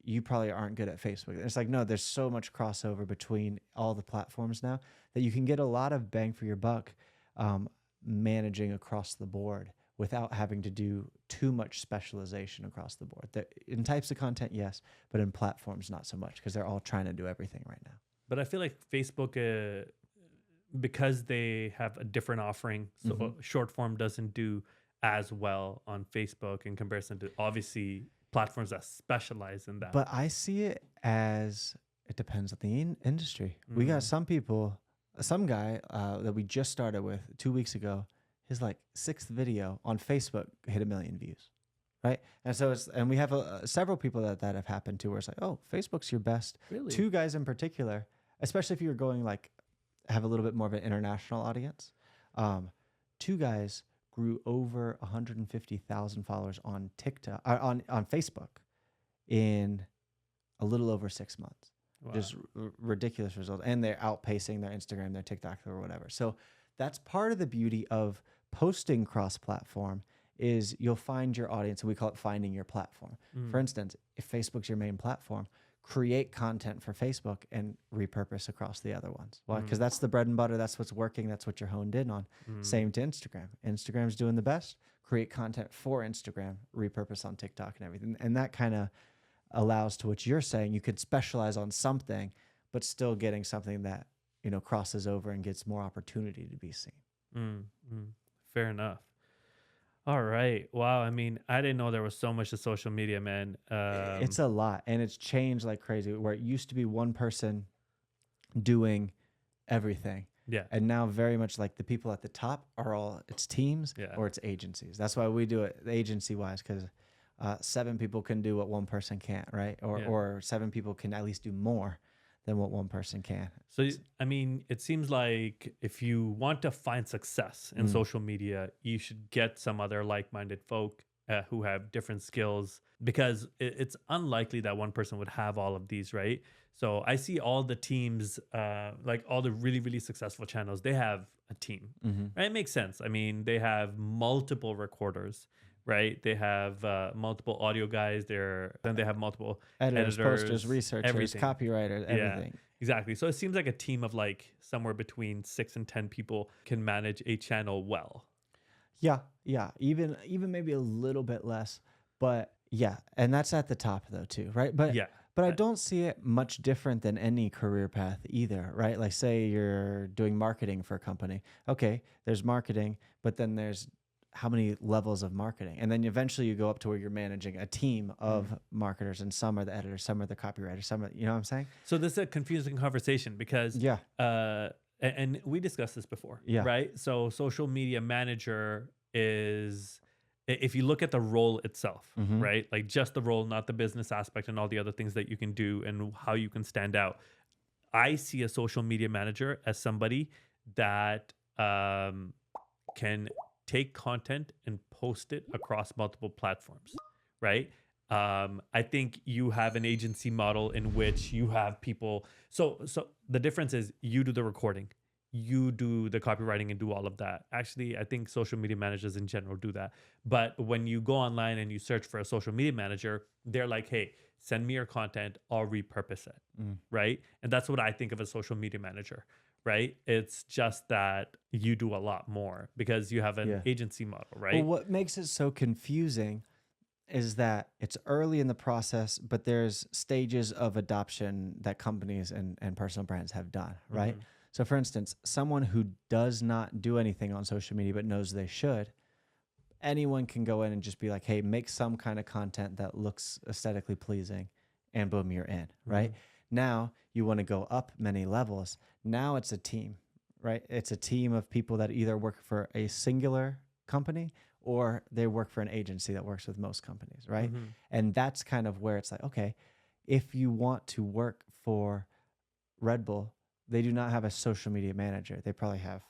you probably aren't good at Facebook. It's like, no, there's so much crossover between all the platforms now that you can get a lot of bang for your buck managing across the board without having to do too much specialization across the board. In types of content, yes, but in platforms, not so much because they're all trying to do everything right now. But I feel like Facebook, because they have a different offering, so short form doesn't do as well on Facebook in comparison to obviously platforms that specialize in that. But I see it as it depends on the industry. We got some guy that we just started with 2 weeks ago, his like 6th video on Facebook hit 1 million views. Right. And so we have several people that have happened to where it's like, oh, Facebook's your best. Really? 2 guys in particular, especially if you're going like have a little bit more of an international audience. 2 guys grew over 150,000 followers on TikTok, on Facebook in a little over 6 months. Wow. Just ridiculous results. And they're outpacing their Instagram, their TikTok or whatever. So that's part of the beauty of posting cross-platform is you'll find your audience, and we call it finding your platform. For instance, if Facebook's your main platform, create content for Facebook and repurpose across the other ones. Why? Because that's the bread and butter. That's what's working. That's what you're honed in on. Same to Instagram. Instagram's doing the best. Create content for Instagram, repurpose on TikTok and everything. And that kind of allows to what you're saying. You could specialize on something, but still getting something that, crosses over and gets more opportunity to be seen. Fair enough. All right. Wow. I mean, I didn't know there was so much to social media, man. It's a lot, and it's changed like crazy. Where it used to be one person doing everything, and now very much like the people at the top are all it's teams or it's agencies. That's why we do it agency wise because 7 people can do what one person can't, right? Yeah. Or 7 people can at least do more than what one person can. So, I mean, it seems like if you want to find success in social media, you should get some other like-minded folk who have different skills, because it's unlikely that one person would have all of these, right? So I see all the teams, like all the really, really successful channels, they have a team, right? It makes sense. I mean, they have multiple recorders, right? They have multiple audio guys there. Then they have multiple Editors, editors, posters, researchers, everything. copywriters, everything. Exactly. So it seems like a team of like somewhere between 6 and 10 people can manage a channel well. Yeah. Even maybe a little bit less, but yeah. And that's at the top though too, right? But Yeah. But I don't see it much different than any career path either, right? Like say you're doing marketing for a company. Okay, there's marketing, but then there's how many levels of marketing? And then eventually you go up to where you're managing a team of marketers, and some are the editors, some are the copywriters, some are, you know what I'm saying? So this is a confusing conversation because and we discussed this before, right? So social media manager is, if you look at the role itself, right? Like just the role, not the business aspect and all the other things that you can do and how you can stand out. I see a social media manager as somebody that can take content and post it across multiple platforms, right? I think you have an agency model in which you have people. So the difference is you do the recording, you do the copywriting and do all of that. Actually, I think social media managers in general do that. But when you go online and you search for a social media manager, they're like, hey, send me your content, I'll repurpose it, right? And that's what I think of as social media manager, right? It's just that you do a lot more because you have an agency model, right? Well, what makes it so confusing is that it's early in the process, but there's stages of adoption that companies and personal brands have done, right? So for instance, someone who does not do anything on social media but knows they should, anyone can go in and just be like, hey, make some kind of content that looks aesthetically pleasing, and boom, you're in, right? Now you want to go up many levels. Now it's a team, right? It's a team of people that either work for a singular company or they work for an agency that works with most companies, right? And that's kind of where it's like, okay, if you want to work for Red Bull, they do not have a social media manager. They probably have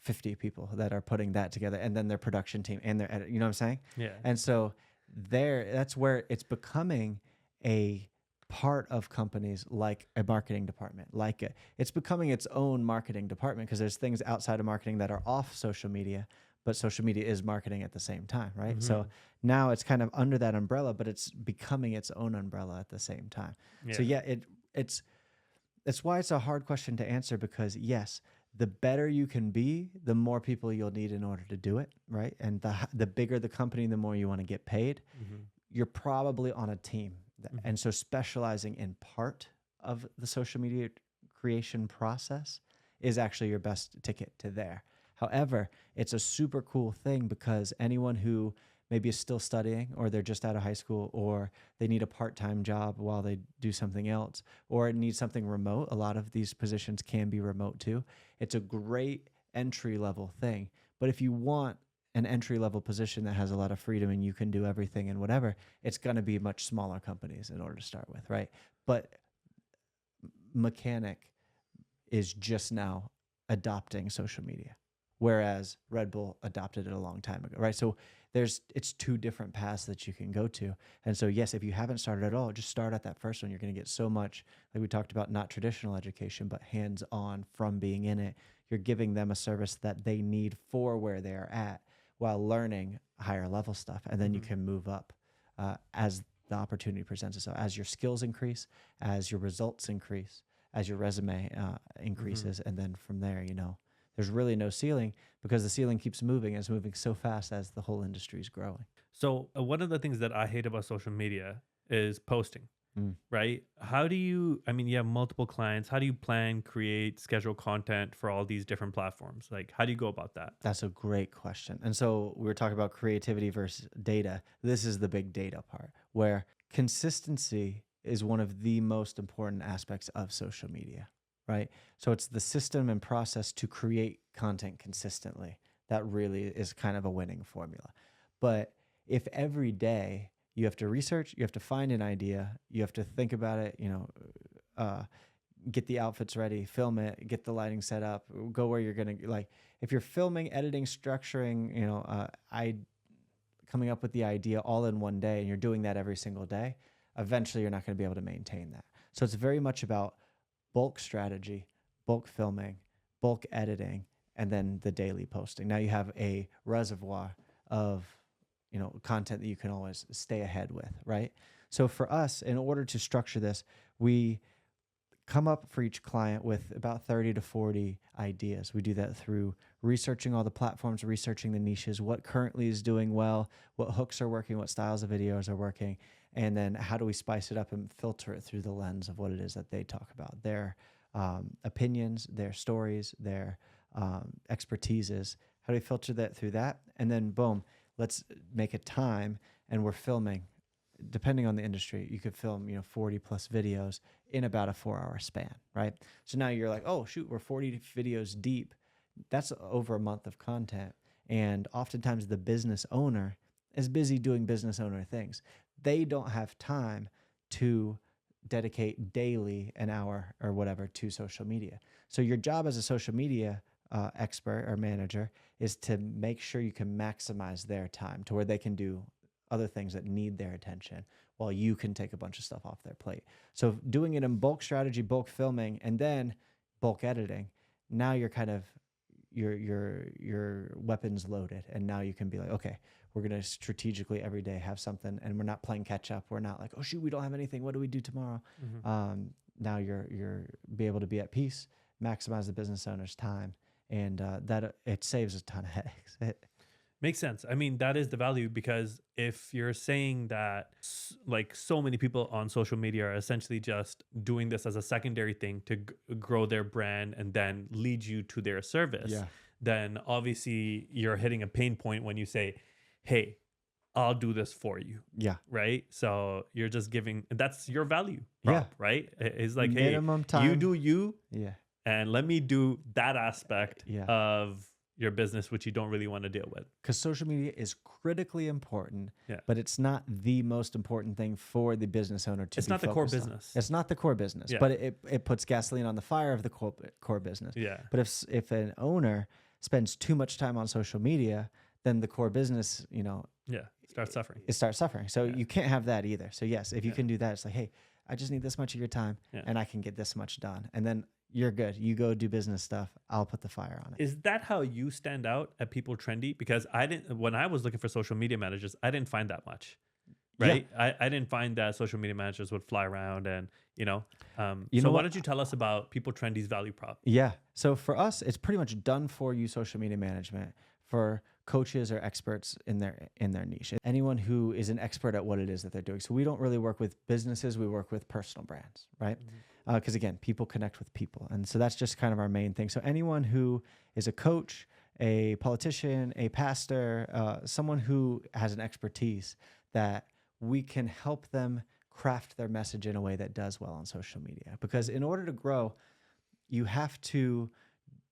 50 people that are putting that together, and then their production team and their edit, you know what I'm saying? Yeah. And so that's where it's becoming a part of companies like a marketing department, it's becoming its own marketing department, because there's things outside of marketing that are off social media, but social media is marketing at the same time, right? So now it's kind of under that umbrella, but it's becoming its own umbrella at the same time. So it's why it's a hard question to answer, because yes, the better you can be, the more people you'll need in order to do it, right? And the bigger the company, the more you want to get paid. You're probably on a team. And so specializing in part of the social media creation process is actually your best ticket to there. However, it's a super cool thing, because anyone who maybe is still studying, or they're just out of high school, or they need a part-time job while they do something else, or need something remote. A lot of these positions can be remote too. It's a great entry-level thing. But if you want an entry-level position that has a lot of freedom and you can do everything and whatever, it's going to be much smaller companies in order to start with, right? But Mechanic is just now adopting social media, whereas Red Bull adopted it a long time ago, right? So it's two different paths that you can go to. And so, yes, if you haven't started at all, just start at that first one. You're going to get so much, like we talked about, not traditional education, but hands-on from being in it. You're giving them a service that they need for where they are at, while learning higher level stuff. And then you can move up as the opportunity presents itself, as your skills increase, as your results increase, as your resume increases. And then from there, there's really no ceiling, because the ceiling keeps moving. It's moving so fast as the whole industry is growing. So one of the things that I hate about social media is posting, right? How do you, you have multiple clients. How do you plan, create, schedule content for all these different platforms? Like, how do you go about that? That's a great question. And so we were talking about creativity versus data. This is the big data part, where consistency is one of the most important aspects of social media, right? So it's the system and process to create content consistently that really is kind of a winning formula. But if every day You have to research, you have to find an idea, you have to think about it, get the outfits ready, film it, get the lighting set up, go where you're going to, like, if you're filming, editing, structuring, coming up with the idea all in one day, and you're doing that every single day, eventually you're not going to be able to maintain that. So it's very much about bulk strategy, bulk filming, bulk editing, and then the daily posting. Now you have a reservoir of, content that you can always stay ahead with, right? So for us, in order to structure this, we come up for each client with about 30 to 40 ideas. We do that through researching all the platforms, researching the niches, what currently is doing well, what hooks are working, what styles of videos are working, and then how do we spice it up and filter it through the lens of what it is that they talk about, their opinions, their stories, their expertises. How do we filter that through that? And then boom, let's make a time, and we're filming. Depending on the industry, you could film 40 plus videos in about a 4-hour span, right? So now you're like, oh shoot, we're 40 videos deep. That's over a month of content. And oftentimes the business owner is busy doing business owner things. They don't have time to dedicate daily an hour or whatever to social media. So your job as a social media expert or manager is to make sure you can maximize their time to where they can do other things that need their attention while you can take a bunch of stuff off their plate. So doing it in bulk strategy, bulk filming, and then bulk editing, now you're kind of your weapons loaded, and now you can be like, okay, we're going to strategically every day have something, and we're not playing catch up. We're not like, oh shoot, we don't have anything, what do we do tomorrow? Now you're be able to be at peace, maximize the business owner's time, and that it saves a ton of headaches. Makes sense. I mean, that is the value, because if you're saying that like so many people on social media are essentially just doing this as a secondary thing to grow their brand and then lead you to their service, then obviously you're hitting a pain point when you say, hey, I'll do this for you. Yeah. Right. So you're just giving, that's your value prop, right? It's like, minimum hey, time. You do you. Yeah. And let me do that aspect of your business, which you don't really want to deal with. Because social media is critically important, but it's not the most important thing for the business owner to. It's not the core business. It's not the core business, but it puts gasoline on the fire of the core business. Yeah. But if an owner spends too much time on social media, then the core business, starts suffering. It starts suffering. So you can't have that either. So yes, if you can do that, it's like, hey, I just need this much of your time, and I can get this much done, and then you're good. You go do business stuff. I'll put the fire on it. Is that how you stand out at People Trendy? Because when I was looking for social media managers, I didn't find that much, right? Yeah. I didn't find that social media managers would fly around and, so why don't you tell us about People Trendy's value prop? Yeah. So for us, it's pretty much done for you social media management for coaches or experts in their niche. Anyone who is an expert at what it is that they're doing. So we don't really work with businesses. We work with personal brands, right? Because again, people connect with people. And so that's just kind of our main thing. So anyone who is a coach, a politician, a pastor, someone who has an expertise that we can help them craft their message in a way that does well on social media. Because in order to grow, you have to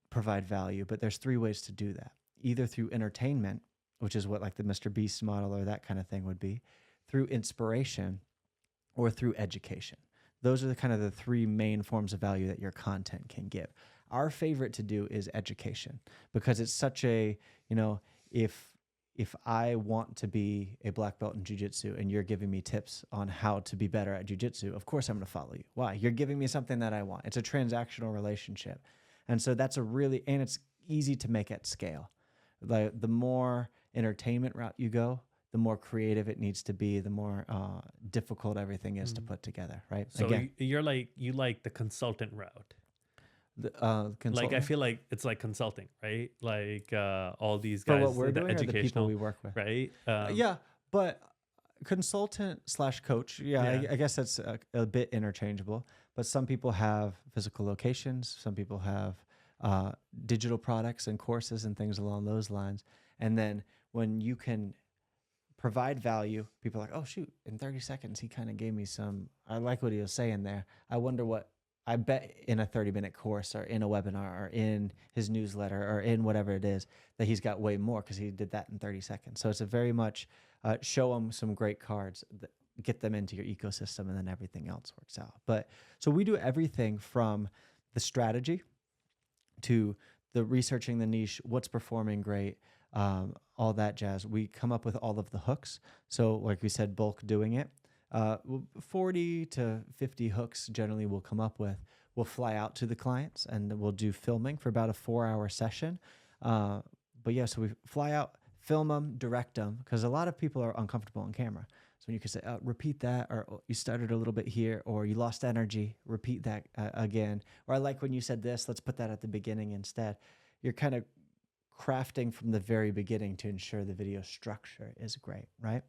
provide value, but there's 3 ways to do that. Either through entertainment, which is what like the Mr. Beast model or that kind of thing would be, through inspiration, or through education. Those are the 3 main forms of value that your content can give. Our favorite to do is education, because it's such a, if I want to be a black belt in jiu-jitsu and you're giving me tips on how to be better at jiu-jitsu, of course I'm going to follow you. Why? You're giving me something that I want. It's a transactional relationship. And so that's and it's easy to make at scale. The more entertainment route you go, the more creative it needs to be, the more difficult everything is to put together, right? So again, you like the consultant route. Like I feel like it's like consulting, right? Like all these guys, for what we're doing, or the people we work with, right? But consultant/coach, I guess that's a bit interchangeable. But some people have physical locations, some people have digital products and courses and things along those lines. And then when you can provide value, people are like, oh shoot, in 30 seconds he kind of gave me some, I like what he was saying there. I wonder what I bet in a 30-minute course or in a webinar or in his newsletter or in whatever it is that he's got way more because he did that in 30 seconds. So it's a very much show them some great cards, that get them into your ecosystem, and then everything else works out. But so we do everything from the strategy to the researching the niche, what's performing great, all that jazz. We come up with all of the hooks. So like we said, bulk doing it. 40 to 50 hooks generally we'll come up with. We'll fly out to the clients and we'll do filming for about a 4-hour session. But yeah, so we fly out, film them, direct them, because a lot of people are uncomfortable on camera. So when you can say, repeat that, or "Oh, you stuttered a little bit here, or you lost energy, repeat that again. Or I like when you said this, let's put that at the beginning instead. You're kind of crafting from the very beginning to ensure the video structure is great, right?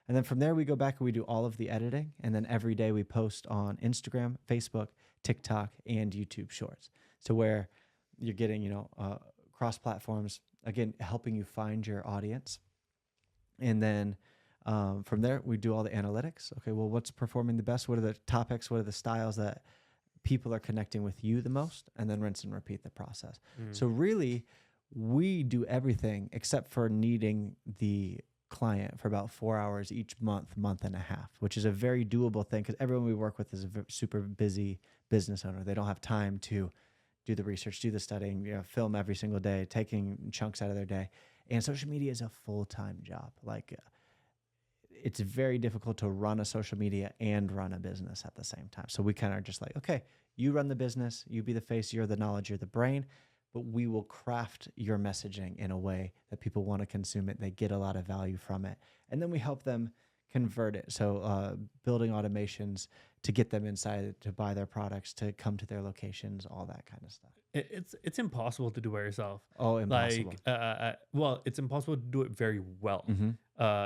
And then from there, we go back and we do all of the editing. And then every day we post on Instagram, Facebook, TikTok, and YouTube Shorts. So where you're getting, cross platforms, again, helping you find your audience. And then from there, we do all the analytics. Okay, well, what's performing the best? What are the topics? What are the styles that people are connecting with you the most? And then rinse and repeat the process. So really, we do everything except for needing the client for about 4 hours each month and a half, which is a very doable thing because everyone we work with is a super busy business owner. They don't have time to do the research, do the studying, film every single day, taking chunks out of their day. And social media is a full-time job. Like, it's very difficult to run a social media and run a business at the same time. So we kind of are just like, okay, you run the business, you be the face, you're the knowledge, you're the brain, but we will craft your messaging in a way that people want to consume it. They get a lot of value from it. And then we help them convert it. So building automations to get them inside to buy their products, to come to their locations, all that kind of stuff. It's impossible to do by yourself. Oh, impossible. Well, it's impossible to do it very well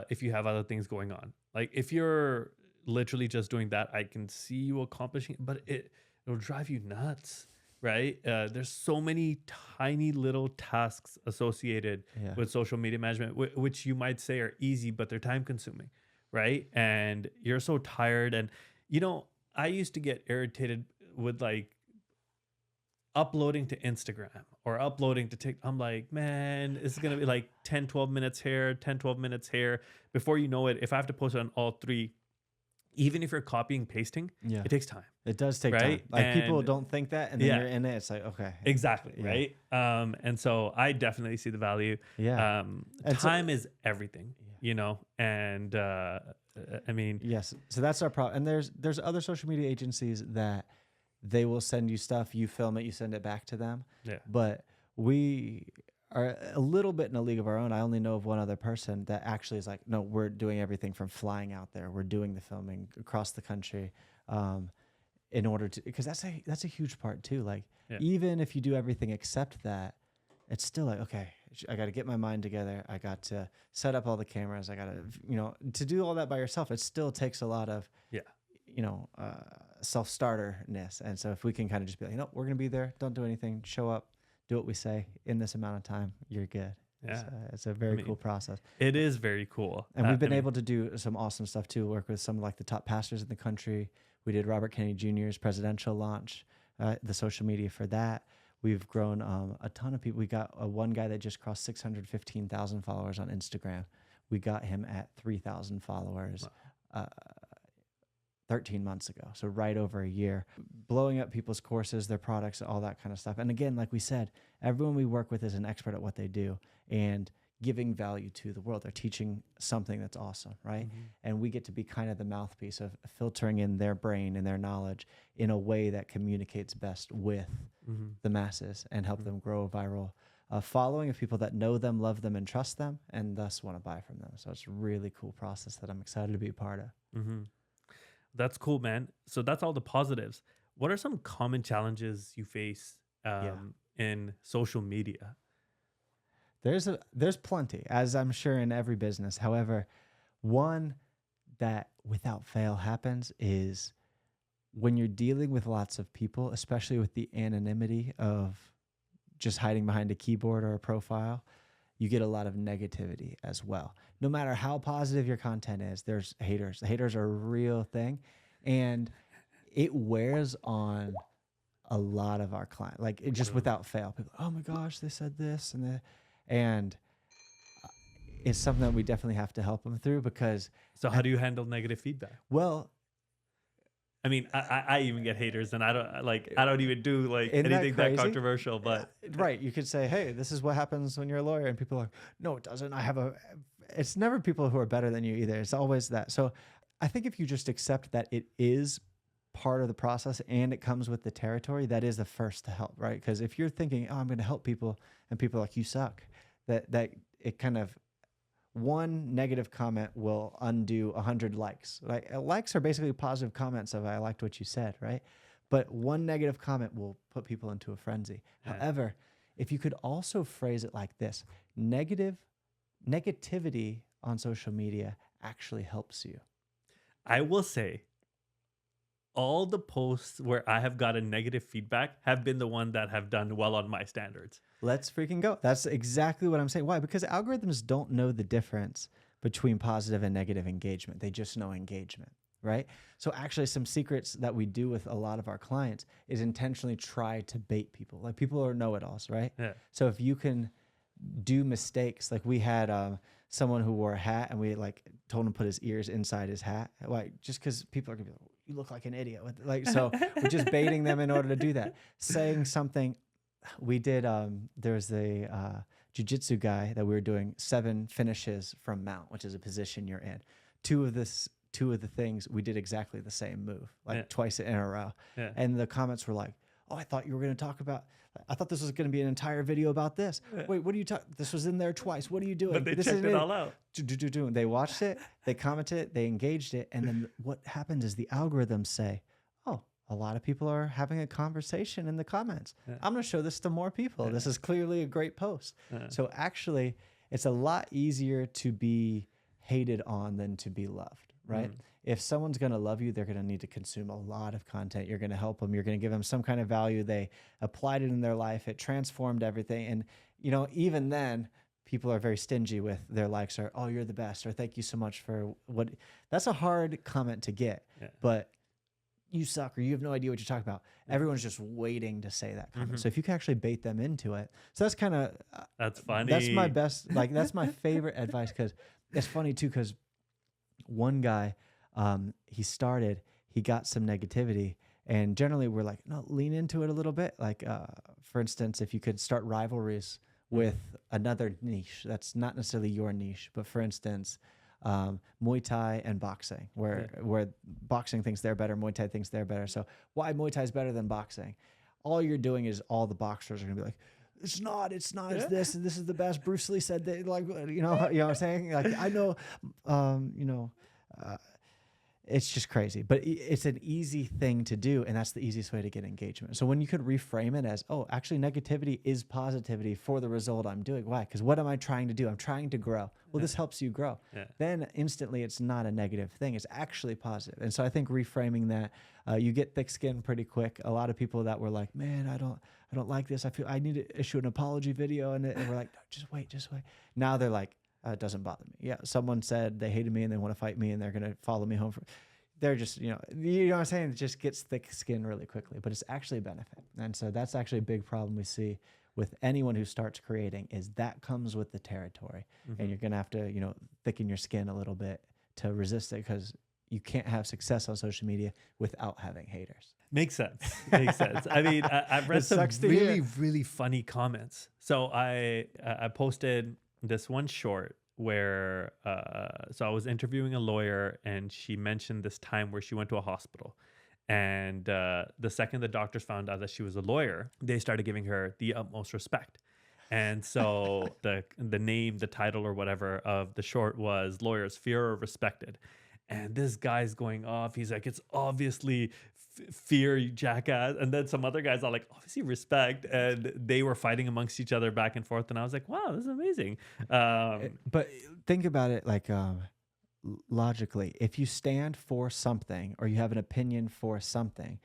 if you have other things going on. Like if you're literally just doing that, I can see you accomplishing it, but it'll drive you nuts. Right? There's so many tiny little tasks associated with social media management, which you might say are easy, but they're time consuming, right? And you're so tired. And, I used to get irritated with like uploading to Instagram or uploading to TikTok. I'm like, man, it's going to be like 10, 12 minutes here, 10, 12 minutes here. Before you know it, if I have to post it on all three, even if you're copying, pasting, it takes time. It does take time. Like people don't think that, and then you're in it. It's like, okay. Exactly, right? And so I definitely see the value. Yeah. Time is everything, and I mean. Yes. So that's our problem. And there's other social media agencies that they will send you stuff, you film it, you send it back to them. Yeah. But we are a little bit in a league of our own. I only know of one other person that actually is like, no, we're doing everything from flying out there. We're doing the filming across the country. In order to, because that's a huge part too. Like even if you do everything except that, it's still like, okay, I got to get my mind together. I got to set up all the cameras. I got to, to do all that by yourself, it still takes a lot of, self-starterness. And so if we can kind of just be like, we're going to be there. Don't do anything. Show up, do what we say in this amount of time. You're good. Yeah. It's a very cool process. It is very cool. And we've been able to do some awesome stuff too. Work with some like the top pastors in the country. We did Robert Kennedy Jr.'s presidential launch, the social media for that. We've grown a ton of people. We got one guy that just crossed 615,000 followers on Instagram. We got him at 3,000 followers 13 months ago. So right over a year, blowing up people's courses, their products, all that kind of stuff. And again, like we said, everyone we work with is an expert at what they do and giving value to the world. They're teaching something that's awesome, right? And we get to be kind of the mouthpiece of filtering in their brain and their knowledge in a way that communicates best with the masses and help them grow a viral following of people that know them, love them, and trust them, and thus want to buy from them. So it's a really cool process that I'm excited to be a part of. That's cool, man. So that's all the positives. What are some common challenges you face in social media? There's plenty, as I'm sure in every business. However, one that without fail happens is when you're dealing with lots of people, especially with the anonymity of just hiding behind a keyboard or a profile, you get a lot of negativity as well. No matter how positive your content is, there's haters. The haters are a real thing, and it wears on a lot of our clients, like it just without fail. People, oh my gosh, they said this and that, and it's something that we definitely have to help them through because. So how do you handle negative feedback? Well, I mean, I even get haters, and I don't even do like anything that controversial. But right, you could say, hey, this is what happens when you're a lawyer, and people are like, no, it doesn't. It's never people who are better than you either. It's always that. So I think if you just accept that it is part of the process and it comes with the territory, that is the first to help, right? Because if you're thinking, oh, I'm going to help people, and people are like, you suck, that it kind of, one negative comment will undo 100 likes. Like likes are basically positive comments of I liked what you said, right? But one negative comment will put people into a frenzy. Yeah. However, if you could also phrase it like this, negativity on social media actually helps you. I will say all the posts where I have gotten negative feedback have been the one that have done well on my standards. Let's freaking go. That's exactly what I'm saying. Why? Because algorithms don't know the difference between positive and negative engagement. They just know engagement, right? So actually some secrets that we do with a lot of our clients is intentionally try to bait people. Like people are know-it-alls, right? Yeah. So if you can do mistakes, like we had someone who wore a hat and we like told him to put his ears inside his hat. Like just because people are gonna be like, you look like an idiot. Like, so we're just baiting them in order to do that. Saying something. We did, there was a jiu-jitsu guy that we were doing 7 finishes from mount, which is a position you're in. Two of the things, we did exactly the same move, like twice in a row. Yeah. And the comments were like, oh, I thought you were going to talk about, I thought this was going to be an entire video about this. Yeah. Wait, what are you talking? This was in there twice. What are you doing? But they checked it all out. They watched it, they commented it, they engaged it. And then what happens is the algorithms say, oh, a lot of people are having a conversation in the comments. Yeah. I'm going to show this to more people. Yeah. This is clearly a great post. Yeah. So actually, it's a lot easier to be hated on than to be loved, right? If someone's going to love you, they're going to need to consume a lot of content. You're going to help them. You're going to give them some kind of value. They applied it in their life. It transformed everything. And, you know, even then, people are very stingy with their likes or, oh, you're the best, or thank you so much for what. That's a hard comment to get, but you suck, or you have no idea what you're talking about. Everyone's just waiting to say that comment. So if you can actually bait them into it. So that's kind of, that's funny. That's my best, like, that's my favorite advice. Cause it's funny too. Cause one guy, he got some negativity, and generally we're like, no, lean into it a little bit. Like, for instance, if you could start rivalries with another niche, that's not necessarily your niche, but for instance, Muay Thai and boxing, where boxing thinks they're better, Muay Thai thinks they're better. So why Muay Thai is better than boxing? All you're doing is all the boxers are gonna be like, it's not, it's this, and this is the best. Bruce Lee said that, like, you know what I'm saying? Like, I know, it's just crazy, but it's an easy thing to do, and that's the easiest way to get engagement. So when you could reframe it as, oh, actually negativity is positivity for the result I'm doing. Why? Because what am I trying to do? I'm trying to grow. Well, this helps you grow. Then instantly it's not a negative thing. It's actually positive. And so I think reframing that, you get thick skin pretty quick. A lot of people that were like, man, I don't like this. I feel I need to issue an apology video. And we're like, no, just wait. Now they're like, it doesn't bother me. Yeah, someone said they hated me and they want to fight me and they're going to follow me home. They're just, you know what I'm saying? It just gets thick skin really quickly, but it's actually a benefit. And so that's actually a big problem we see with anyone who starts creating, is that comes with the territory. And you're going to have to, you know, thicken your skin a little bit to resist it, because you can't have success on social media without having haters. Makes sense. Makes sense. I mean, I've read some really funny comments. So I posted this one short where so I was interviewing a lawyer, and she mentioned this time where she went to a hospital, and the second the doctors found out that she was a lawyer, they started giving her the utmost respect. And so the name, the title or whatever of the short was Lawyers Fear or Respected. And this guy's going off. He's like, it's obviously fear, you jackass. And then some other guys are like, obviously respect. And they were fighting amongst each other back and forth. And I was like, wow, this is amazing. But think about it like logically. If you stand for something, or you have an opinion for something,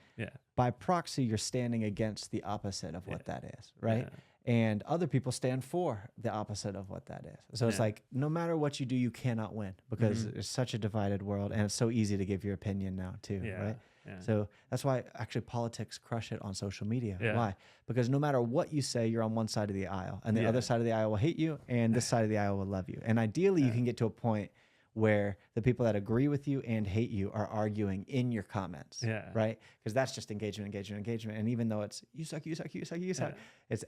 by proxy, you're standing against the opposite of what that is, right? And other people stand for the opposite of what that is. So it's like, no matter what you do, you cannot win, because it's such a divided world, and it's so easy to give your opinion now too, right? Yeah. So that's why actually politics crush it on social media. Yeah. Why? Because no matter what you say, you're on one side of the aisle, and the Yeah. other side of the aisle will hate you, and this side of the aisle will love you. And ideally, you can get to a point where the people that agree with you and hate you are arguing in your comments, Yeah. right? Because that's just engagement. And even though it's you suck, it's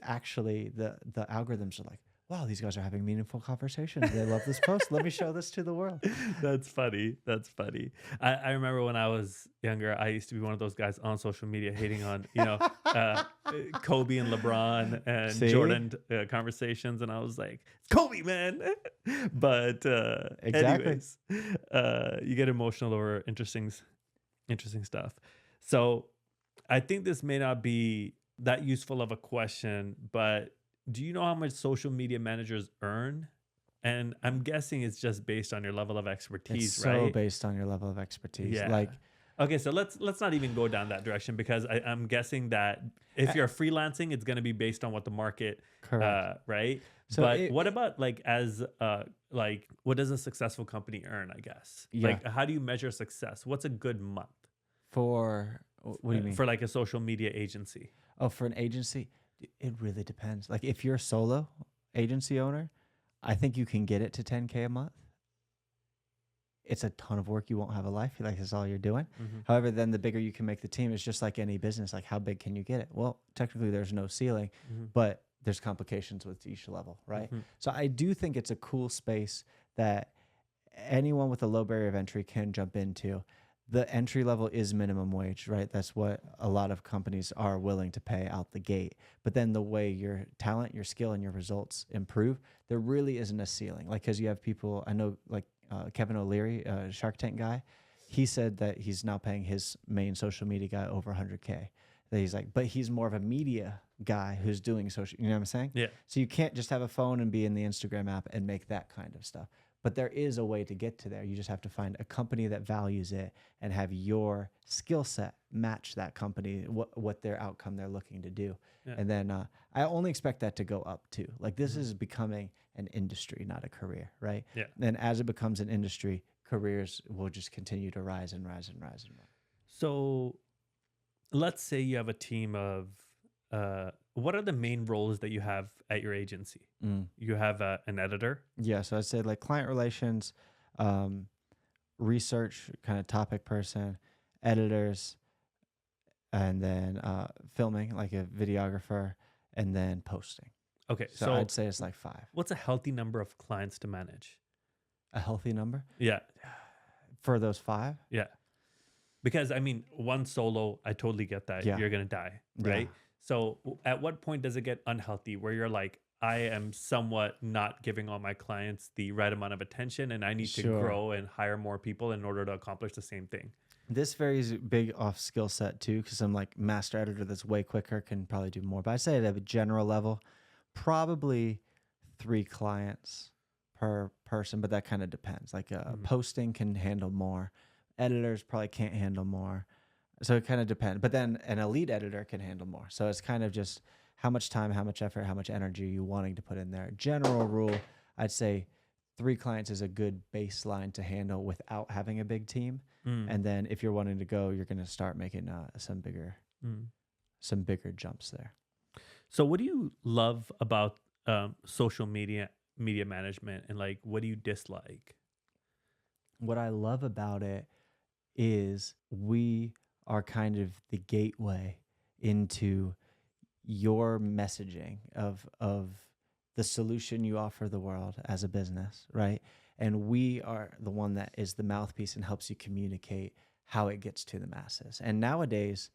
actually the algorithms are like, wow, these guys are having meaningful conversations. They love this post. Let me show this to the world. That's funny. That's funny. I remember when I was younger, I used to be one of those guys on social media hating on, Kobe and LeBron and See? Jordan conversations. And I was like, it's Kobe, man. But Exactly. anyways, you get emotional over interesting stuff. So I think this may not be that useful of a question, but do you know how much social media managers earn? And I'm guessing it's just based on your level of expertise, It's right? so based on your level of expertise. Yeah. Like, Okay, so let's not even go down that direction, because I'm guessing that if you're freelancing, it's going to be based on what the market, correct. right? So But what about what does a successful company earn? I guess. Yeah. Like, how do you measure success? What's a good month For what do you mean? for like a social media agency? Oh, for an agency, it really depends. Like if you're a solo agency owner, I think you can get it to 10K a month. It's a ton of work. You won't have a life. Like that's all you're doing. Mm-hmm. However, then the bigger you can make the team, it's just like any business. Like how big can you get it? Well, technically there's no ceiling, Mm-hmm. but there's complications with each level, right? Mm-hmm. So I do think it's a cool space that anyone with a low barrier of entry can jump into. The entry level is minimum wage, right? That's what a lot of companies are willing to pay out the gate. But then the way your talent, your skill, and your results improve, there really isn't a ceiling. Like, because you have people, I know, like Kevin O'Leary, Shark Tank guy, he said that he's now paying his main social media guy over 100K. That he's like, but he's more of a media guy who's doing social, you know what I'm saying? Yeah. So you can't just have a phone and be in the Instagram app and make that kind of stuff. But there is a way to get to there. You just have to find a company that values it and have your skill set match that company, what their outcome they're looking to do. Yeah. And then I only expect that to go up too. Like this is becoming an industry, not a career, right? Yeah. And as it becomes an industry, careers will just continue to rise and rise and rise and rise. So let's say you have a team of, what are the main roles that you have at your agency? You have an editor. Yeah. So I'd say like client relations, research kind of topic person, editors, and then filming like a videographer, and then posting. Okay. So I'd say it's like 5. What's a healthy number of clients to manage? A healthy number Yeah. for those 5? Yeah. Because I mean, one solo, I totally get that. Yeah. You're going to die, right? Yeah. So at what point does it get unhealthy where you're like, I am somewhat not giving all my clients the right amount of attention, and I need to grow and hire more people in order to accomplish the same thing? This varies big off skill set too, because I'm like master editor that's way quicker can probably do more. But I'd say at a general level, probably 3 clients per person, but that kind of depends. Like posting can handle more. Editors probably can't handle more. So it kind of depends. But then an elite editor can handle more. So it's kind of just how much time, how much effort, how much energy are you wanting to put in there. General rule, I'd say 3 clients is a good baseline to handle without having a big team. And then if you're wanting to go, you're going to start making some bigger jumps there. So what do you love about social media management, and like, what do you dislike? What I love about it is we are kind of the gateway into your messaging of the solution you offer the world as a business, right? And we are the one that is the mouthpiece and helps you communicate how it gets to the masses. And nowadays,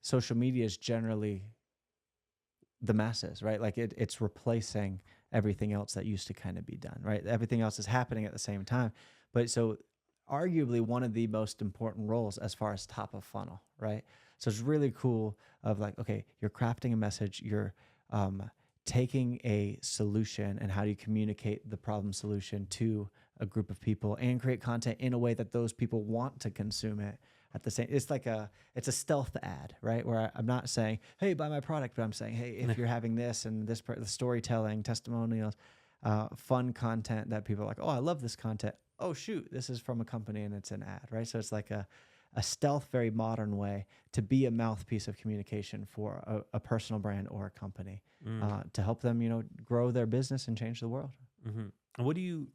social media is generally the masses, right? Like it's replacing everything else that used to kind of be done, right? Everything else is happening at the same time. But so arguably one of the most important roles as far as top of funnel, right? So it's really cool of like, okay, you're crafting a message, you're taking a solution, and how do you communicate the problem solution to a group of people and create content in a way that those people want to consume it at the same. It's like it's a stealth ad, right? Where I'm not saying, hey, buy my product, but I'm saying, hey, if you're having this and this, the storytelling, testimonials, fun content that people are like, oh, I love this content. Oh, shoot, this is from a company and it's an ad, right? So it's like a stealth, very modern way to be a mouthpiece of communication for a personal brand or a company to help them, grow their business and change the world. And what do you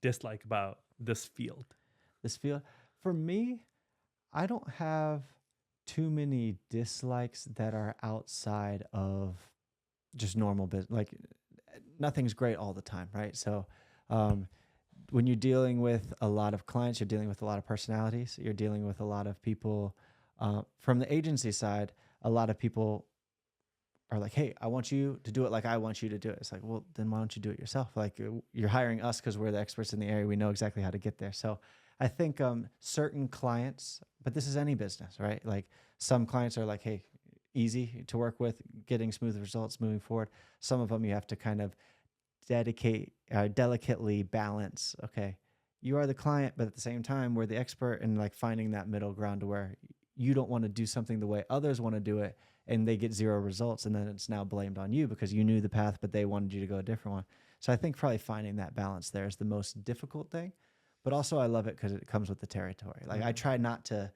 dislike about this field? This field, for me, I don't have too many dislikes that are outside of just normal business. Like nothing's great all the time, right? So when you're dealing with a lot of clients, you're dealing with a lot of personalities, you're dealing with a lot of people from the agency side. A lot of people are like, hey, I want you to do it like I want you to do it. It's like, well, then why don't you do it yourself? Like you're hiring us because we're the experts in the area. We know exactly how to get there. So I think certain clients, but this is any business, right? Like some clients are like, hey, easy to work with, getting smooth results moving forward. Some of them you have to kind of delicately balance. Okay, you are the client, but at the same time, we're the expert in like finding that middle ground to where you don't want to do something the way others want to do it and they get zero results. And then it's now blamed on you because you knew the path, but they wanted you to go a different one. So I think probably finding that balance there is the most difficult thing. But also I love it because it comes with the territory. Like I try not to,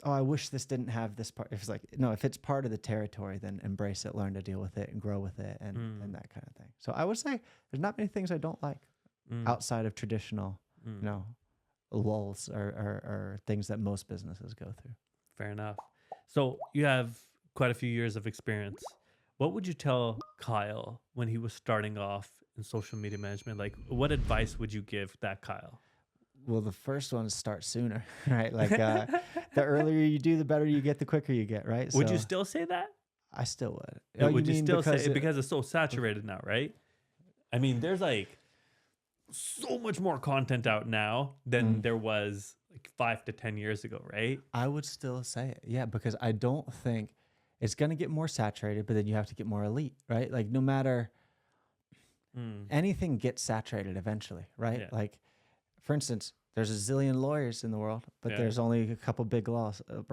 oh, I wish this didn't have this part. If it's like, no, if it's part of the territory, then embrace it, learn to deal with it and grow with it and that kind of thing. So I would say there's not many things I don't like outside of traditional, lulls or things that most businesses go through. Fair enough. So you have quite a few years of experience. What would you tell Kyle when he was starting off in social media management? Like, what advice would you give that Kyle? Well, the first one is start sooner, right? Like the earlier you do, the better you get, the quicker you get, right? Would you still say that? I still would. Oh, would you still say it because it's so saturated now, right? I mean, there's like so much more content out now than there was like 5 to 10 years ago, right? I would still say it, yeah, because I don't think it's going to get more saturated, but then you have to get more elite, right? Like no matter anything gets saturated eventually, right? Yeah. Like for instance, there's a zillion lawyers in the world, but there's only a couple big law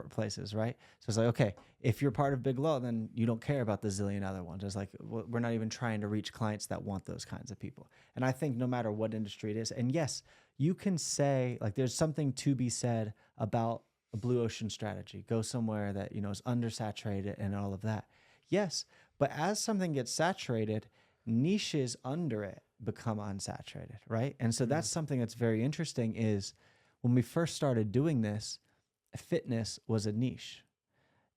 places, right? So it's like, okay, if you're part of big law, then you don't care about the zillion other ones. It's like, we're not even trying to reach clients that want those kinds of people. And I think no matter what industry it is, and yes, you can say like there's something to be said about a blue ocean strategy. Go somewhere that, is undersaturated and all of that. Yes, but as something gets saturated, niches under it become unsaturated, right? And so that's something that's very interesting is when we first started doing this, fitness was a niche.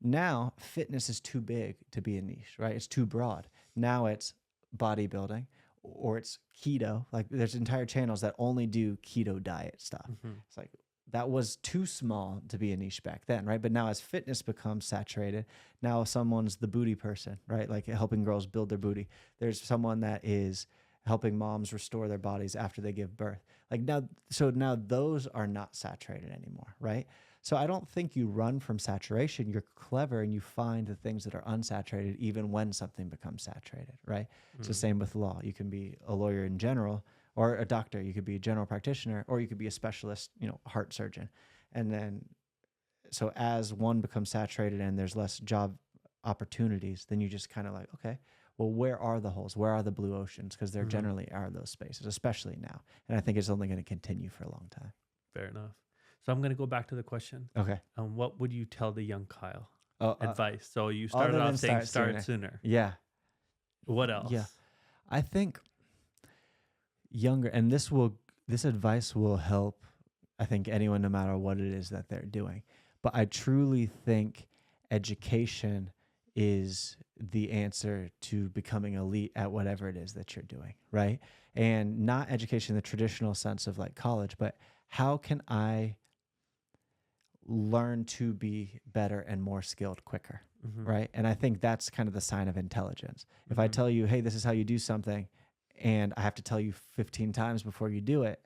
Now, fitness is too big to be a niche, right? It's too broad. Now it's bodybuilding or it's keto. Like there's entire channels that only do keto diet stuff. It's like that was too small to be a niche back then, right? But now as fitness becomes saturated, now someone's the booty person, right? Like helping girls build their booty. There's someone that is helping moms restore their bodies after they give birth. Like now those are not saturated anymore, right? So I don't think you run from saturation. You're clever and you find the things that are unsaturated even when something becomes saturated, right? It's the same with law. You can be a lawyer in general or a doctor. You could be a general practitioner or you could be a specialist, heart surgeon. And then, so as one becomes saturated and there's less job opportunities, then you just kind of like, okay, well, where are the holes? Where are the blue oceans? Because there generally are those spaces, especially now. And I think it's only going to continue for a long time. Fair enough. So I'm going to go back to the question. Okay. What would you tell the young Kyle? Advice. So you other started than off saying start sooner. Yeah. What else? Yeah. I think younger, and this advice will help, I think, anyone no matter what it is that they're doing. But I truly think education is the answer to becoming elite at whatever it is that you're doing, right? And not education in the traditional sense of like college, but how can I learn to be better and more skilled quicker, right? And I think that's kind of the sign of intelligence. If I tell you, hey, this is how you do something, and I have to tell you 15 times before you do it,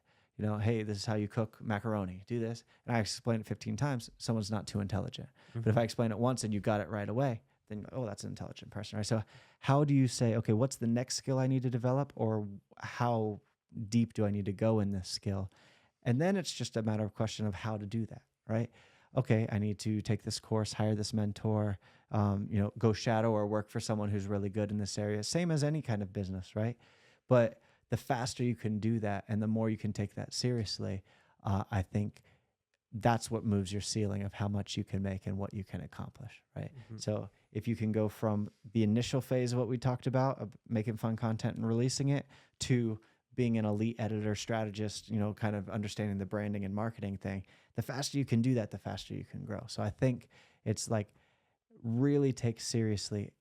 hey, this is how you cook macaroni, do this, and I explain it 15 times, someone's not too intelligent. But if I explain it once and you got it right away, then, oh, that's an intelligent person, right? So how do you say, okay, what's the next skill I need to develop, or how deep do I need to go in this skill? And then it's just a matter of question of how to do that, right? Okay, I need to take this course, hire this mentor, go shadow or work for someone who's really good in this area. Same as any kind of business, right? But the faster you can do that and the more you can take that seriously, I think that's what moves your ceiling of how much you can make and what you can accomplish, right? So if you can go from the initial phase of what we talked about, of making fun content and releasing it, to being an elite editor, strategist, you know, kind of understanding the branding and marketing thing, the faster you can do that, the faster you can grow. So I think it's like really take seriously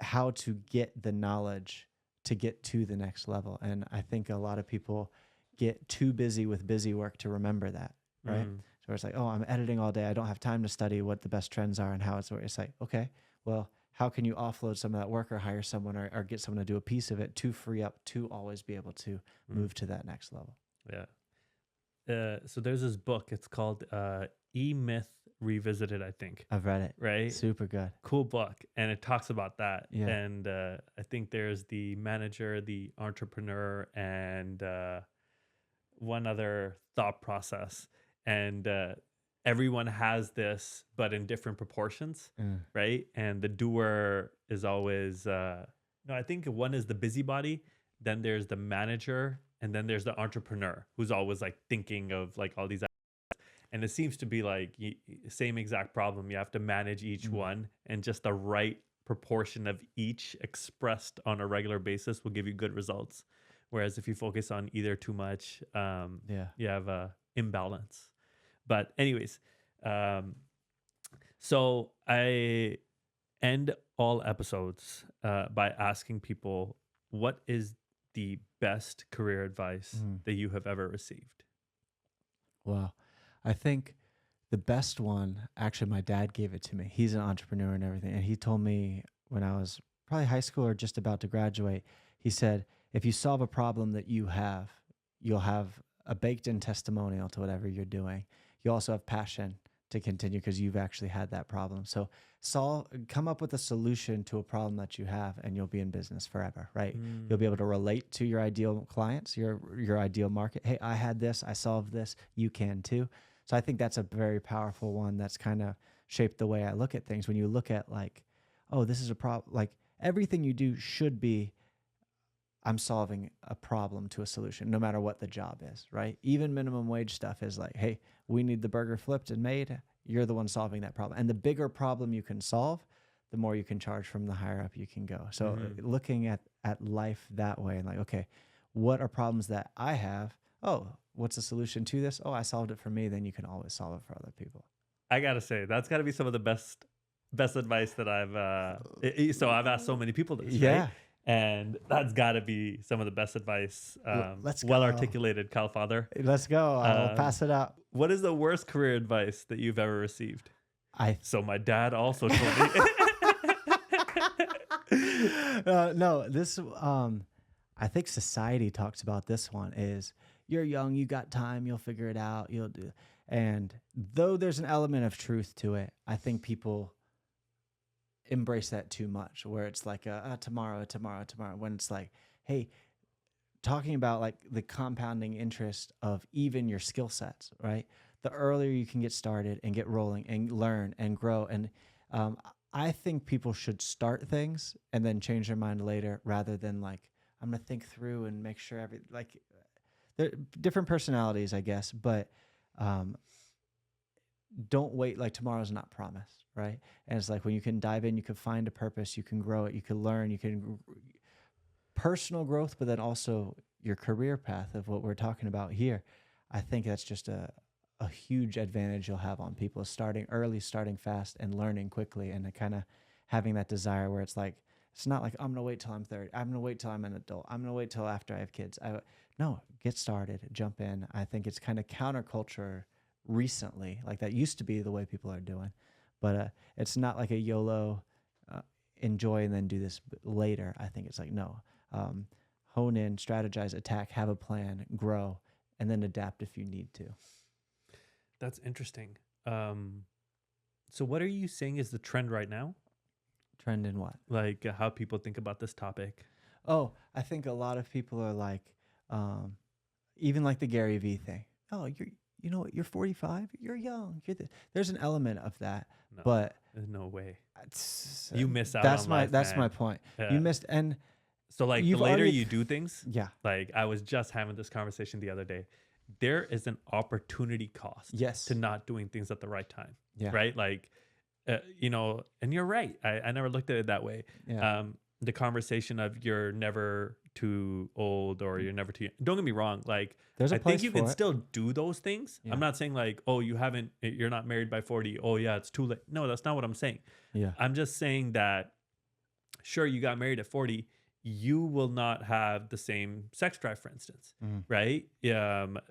how to get the knowledge to get to the next level. And I think a lot of people get too busy with busy work to remember that, right? So it's like, oh, I'm editing all day. I don't have time to study what the best trends are and how it's working. It's like, okay, well, how can you offload some of that work or hire someone or get someone to do a piece of it to free up to always be able to move to that next level? Yeah. So there's this book. It's called E-Myth Revisited, I think. I've read it. Right? Super good. Cool book. And it talks about that. Yeah. And I think there's the manager, the entrepreneur, and one other thought process. And everyone has this, but in different proportions, right? And the doer is always, no, I think one is the busybody, then there's the manager, and then there's the entrepreneur who's always like thinking of like all these ideas. And it seems to be like same exact problem. You have to manage each one, and just the right proportion of each expressed on a regular basis will give you good results. Whereas if you focus on either too much, you have a imbalance. But anyways, so I end all episodes by asking people, what is the best career advice that you have ever received? Wow. I think the best one, actually, my dad gave it to me. He's an entrepreneur and everything. And he told me when I was probably high school or just about to graduate, he said, if you solve a problem that you have, you'll have a baked in testimonial to whatever you're doing. You also have passion to continue because you've actually had that problem. So come up with a solution to a problem that you have, and you'll be in business forever, right? You'll be able to relate to your ideal clients, your ideal market. Hey, I had this, I solved this, you can too. So I think that's a very powerful one that's kind of shaped the way I look at things. When you look at like, oh, this is a problem, like everything you do should be, I'm solving a problem to a solution, no matter what the job is, right? Even minimum wage stuff is like, hey, we need the burger flipped and made. You're the one solving that problem. And the bigger problem you can solve, the more you can charge from, the higher up you can go. So looking at life that way and like, okay, what are problems that I have? Oh, what's the solution to this? Oh, I solved it for me. Then you can always solve it for other people. I got to say, that's got to be some of the best advice that so I've asked so many people this, right? And that's got to be some of the best advice. Well-articulated, Kyle Father. Let's go. I'll pass it out. What is the worst career advice that you've ever received? So my dad also told me. No, this, I think society talks about this one is, you're young, you got time, you'll figure it out, you'll do. And though there's an element of truth to it, I think people embrace that too much, where it's like tomorrow, when it's like, hey, talking about like the compounding interest of even your skill sets, right? The earlier you can get started and get rolling and learn and grow. And I think people should start things and then change their mind later, rather than like, I'm going to think through and make sure they're different personalities, I guess, but don't wait. Like tomorrow's not promised, right? And it's like when you can dive in, you can find a purpose, you can grow it, you can learn, you can personal growth, but then also your career path of what we're talking about here. I think that's just a huge advantage you'll have on people, starting early, starting fast, and learning quickly, and kind of having that desire where it's like, it's not like, I'm going to wait till I'm 30. I'm going to wait till I'm an adult. I'm going to wait till after I have kids. No, get started, jump in. I think it's kind of counterculture recently. Like that used to be the way people are doing, but it's not like a YOLO, enjoy and then do this later. I think it's like, no, hone in, strategize, attack, have a plan, grow, and then adapt if you need to. That's interesting. So what are you saying is the trend right now? Trend in what? Like how people think about this topic? Oh, I think a lot of people are like, even like the Gary Vee thing. Oh, you're 45, you're young. There's an element of that, No, but there's no way. You miss out. That's on my life, that's man. my point. Yeah. You missed, and so like the later you do things, yeah. like I was just having this conversation the other day. there is an opportunity cost Yes. to not doing things at the right time. Yeah. Right. Like, you know, and you're right. I never looked at it that way. Yeah. The conversation of you're never too old or you're never too young. Don't get me wrong. Like, There's a I place think you for can it. still do those things. Yeah. I'm not saying like, oh, you're not married by 40. Oh yeah, it's too late. No, that's not what I'm saying. Yeah. I'm just saying that, sure, you got married at 40, you will not have the same sex drive, for instance, Mm. right?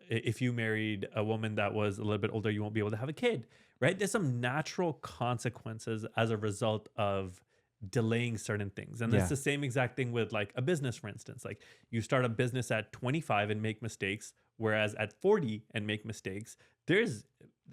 If you married a woman that was a little bit older, you won't be able to have a kid, right? There's some natural consequences as a result of delaying certain things. And Yeah. it's the same exact thing with like a business, for instance. Like you start a business at 25 and make mistakes, whereas at 40 and make mistakes, there's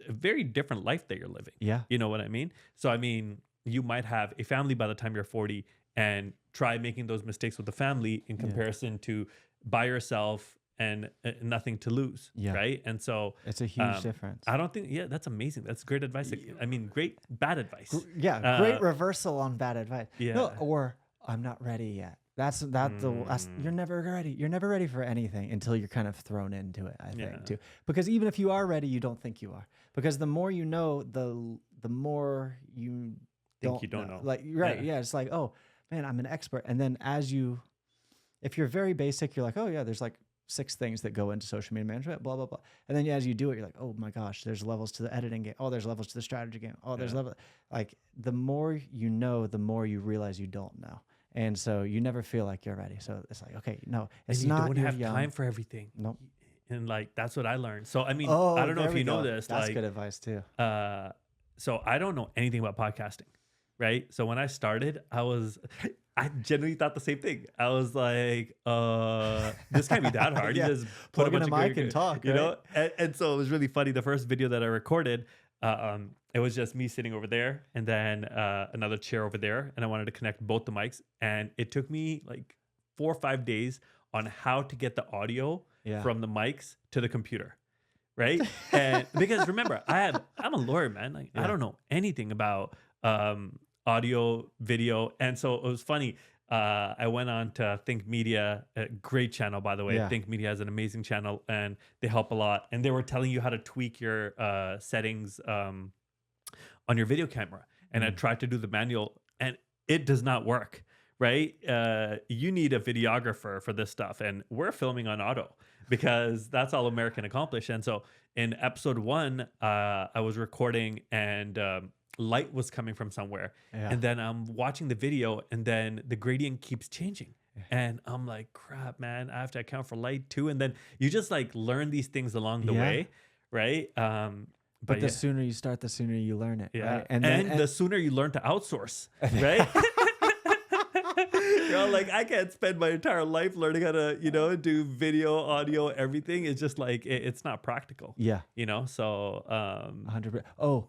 a very different life that you're living. Yeah. You know what I mean? So, I mean, you might have a family by the time you're 40 and try making those mistakes with the family in comparison to by yourself and nothing to lose. Yeah. Right. And so It's a huge difference. I don't think, yeah, that's amazing. That's great advice. I mean, great bad advice. Yeah. Great reversal on bad advice. Yeah. No, or I'm not ready yet. That's you're never ready. You're never ready for anything until you're kind of thrown into it, I think, too. Because even if you are ready, you don't think you are. Because the more you know, the more you Think you don't know. Like, right. Yeah. It's like, oh, man, I'm an expert. And then if you're very basic, you're like, oh, yeah, there's like 6 things that go into social media management, blah, blah, blah. And then as you do it, you're like, oh my gosh, there's levels to the editing game. Oh, there's levels to the strategy game. Oh, there's levels. Like the more you know, the more you realize you don't know. And so you never feel like you're ready. So it's like, okay, no, it's and you not. don't You're have young. time for everything. Nope. And like, that's what I learned. So, I mean, Oh, I don't know there if we you know go. this. That's like, good advice too. So I don't know anything about podcasting. Right. So when I started, I genuinely thought the same thing. I was like, this can't be that hard. Yeah. You just put Plug in a mic and talk, you right? know? And so it was really funny. The first video that I recorded, it was just me sitting over there and then another chair over there. And I wanted to connect both the mics. And it took me like 4 or 5 days on how to get the audio from the mics to the computer. Right. And because remember, I'm a lawyer, man. Like I don't know anything about audio, video. And so it was funny. I went on to Think Media, a great channel, by the way. Yeah. Think Media has an amazing channel and they help a lot. And they were telling you how to tweak your settings on your video camera. And I tried to do the manual and it does not work. Right. You need a videographer for this stuff. And we're filming on auto because that's all American accomplish. And so in episode 1, I was recording and light was coming from somewhere. Yeah. And then I'm watching the video and then the gradient keeps changing. Yeah. And I'm like, crap, man, I have to account for light too. And then you just like learn these things along the way. Right. But the sooner you start, the sooner you learn it. Yeah. Right? And the sooner you learn to outsource. Right. You know, like I can't spend my entire life learning how to, you know, do video, audio, everything. It's just like, it's not practical. Yeah. You know, so. 100%. Oh,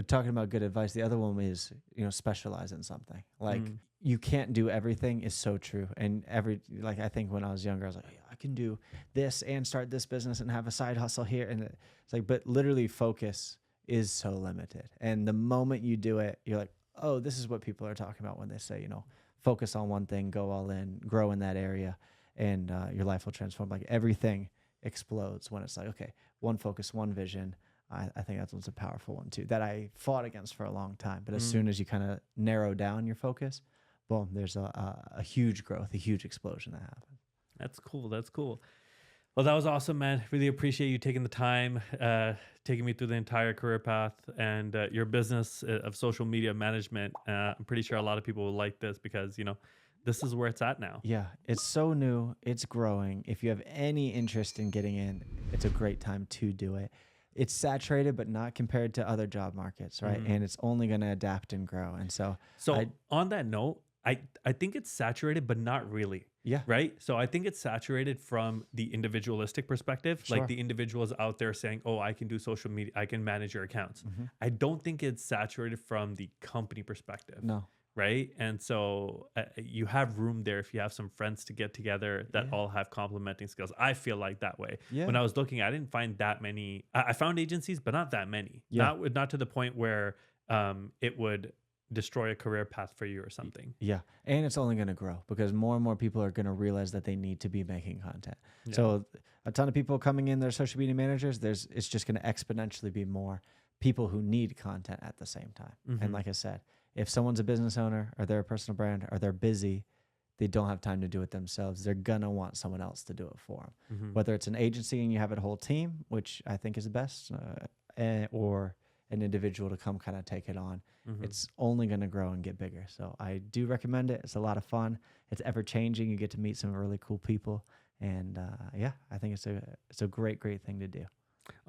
talking about good advice. The other one is, you know, specialize in something. Like you can't do everything is so true. And like, I think when I was younger, I was like, yeah, I can do this and start this business and have a side hustle here. And it's like, but literally focus is so limited. And the moment you do it, you're like, oh, this is what people are talking about when they say, you know, focus on one thing, go all in, grow in that area, and your life will transform. Like everything explodes when it's like, okay, one focus, one vision. I think that's what's a powerful one too, that I fought against for a long time. But as soon as you kind of narrow down your focus, boom, there's a huge growth, a huge explosion that happens. That's cool. That's cool. Well, that was awesome, man. Really appreciate you taking the time, taking me through the entire career path and your business of social media management. I'm pretty sure a lot of people will like this because, you know, this is where it's at now. Yeah, it's so new. It's growing. If you have any interest in getting in, it's a great time to do it. It's saturated, but not compared to other job markets, right? And it's only going to adapt and grow. And so on that note, I think it's saturated, but not really. Yeah. Right. So I think it's saturated from the individualistic perspective. Sure. Like the individuals out there saying, oh, I can do social media. I can manage your accounts. I don't think it's saturated from the company perspective. No. Right. And so you have room there if you have some friends to get together that all have complementing skills. I feel like that way. Yeah. When I was looking, I didn't find that many. I found agencies, but not that many. Yeah. Not to the point where it would destroy a career path for you or something. Yeah. And it's only going to grow because more and more people are going to realize that they need to be making content. Yeah. So a ton of people coming in, they're social media managers. It's just going to exponentially be more people who need content at the same time. And like I said, if someone's a business owner or they're a personal brand or they're busy, they don't have time to do it themselves. They're going to want someone else to do it for them. Whether it's an agency and you have a whole team, which I think is the best, or an individual to come kind of take it on. It's only going to grow and get bigger. So I do recommend it. It's a lot of fun. It's ever changing. You get to meet some really cool people. And yeah, I think it's a great thing to do.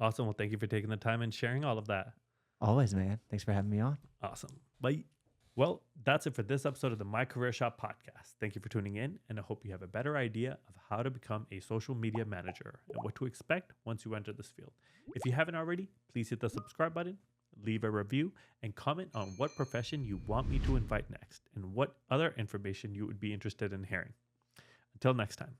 Awesome. Well, thank you for taking the time and sharing all of that. Always, man. Thanks for having me on. Awesome. Bye. Well, that's it for this episode of the My Career Shop podcast. Thank you for tuning in, and I hope you have a better idea of how to become a social media manager and what to expect once you enter this field. If you haven't already, please hit the subscribe button, leave a review, and comment on what profession you want me to invite next and what other information you would be interested in hearing. Until next time.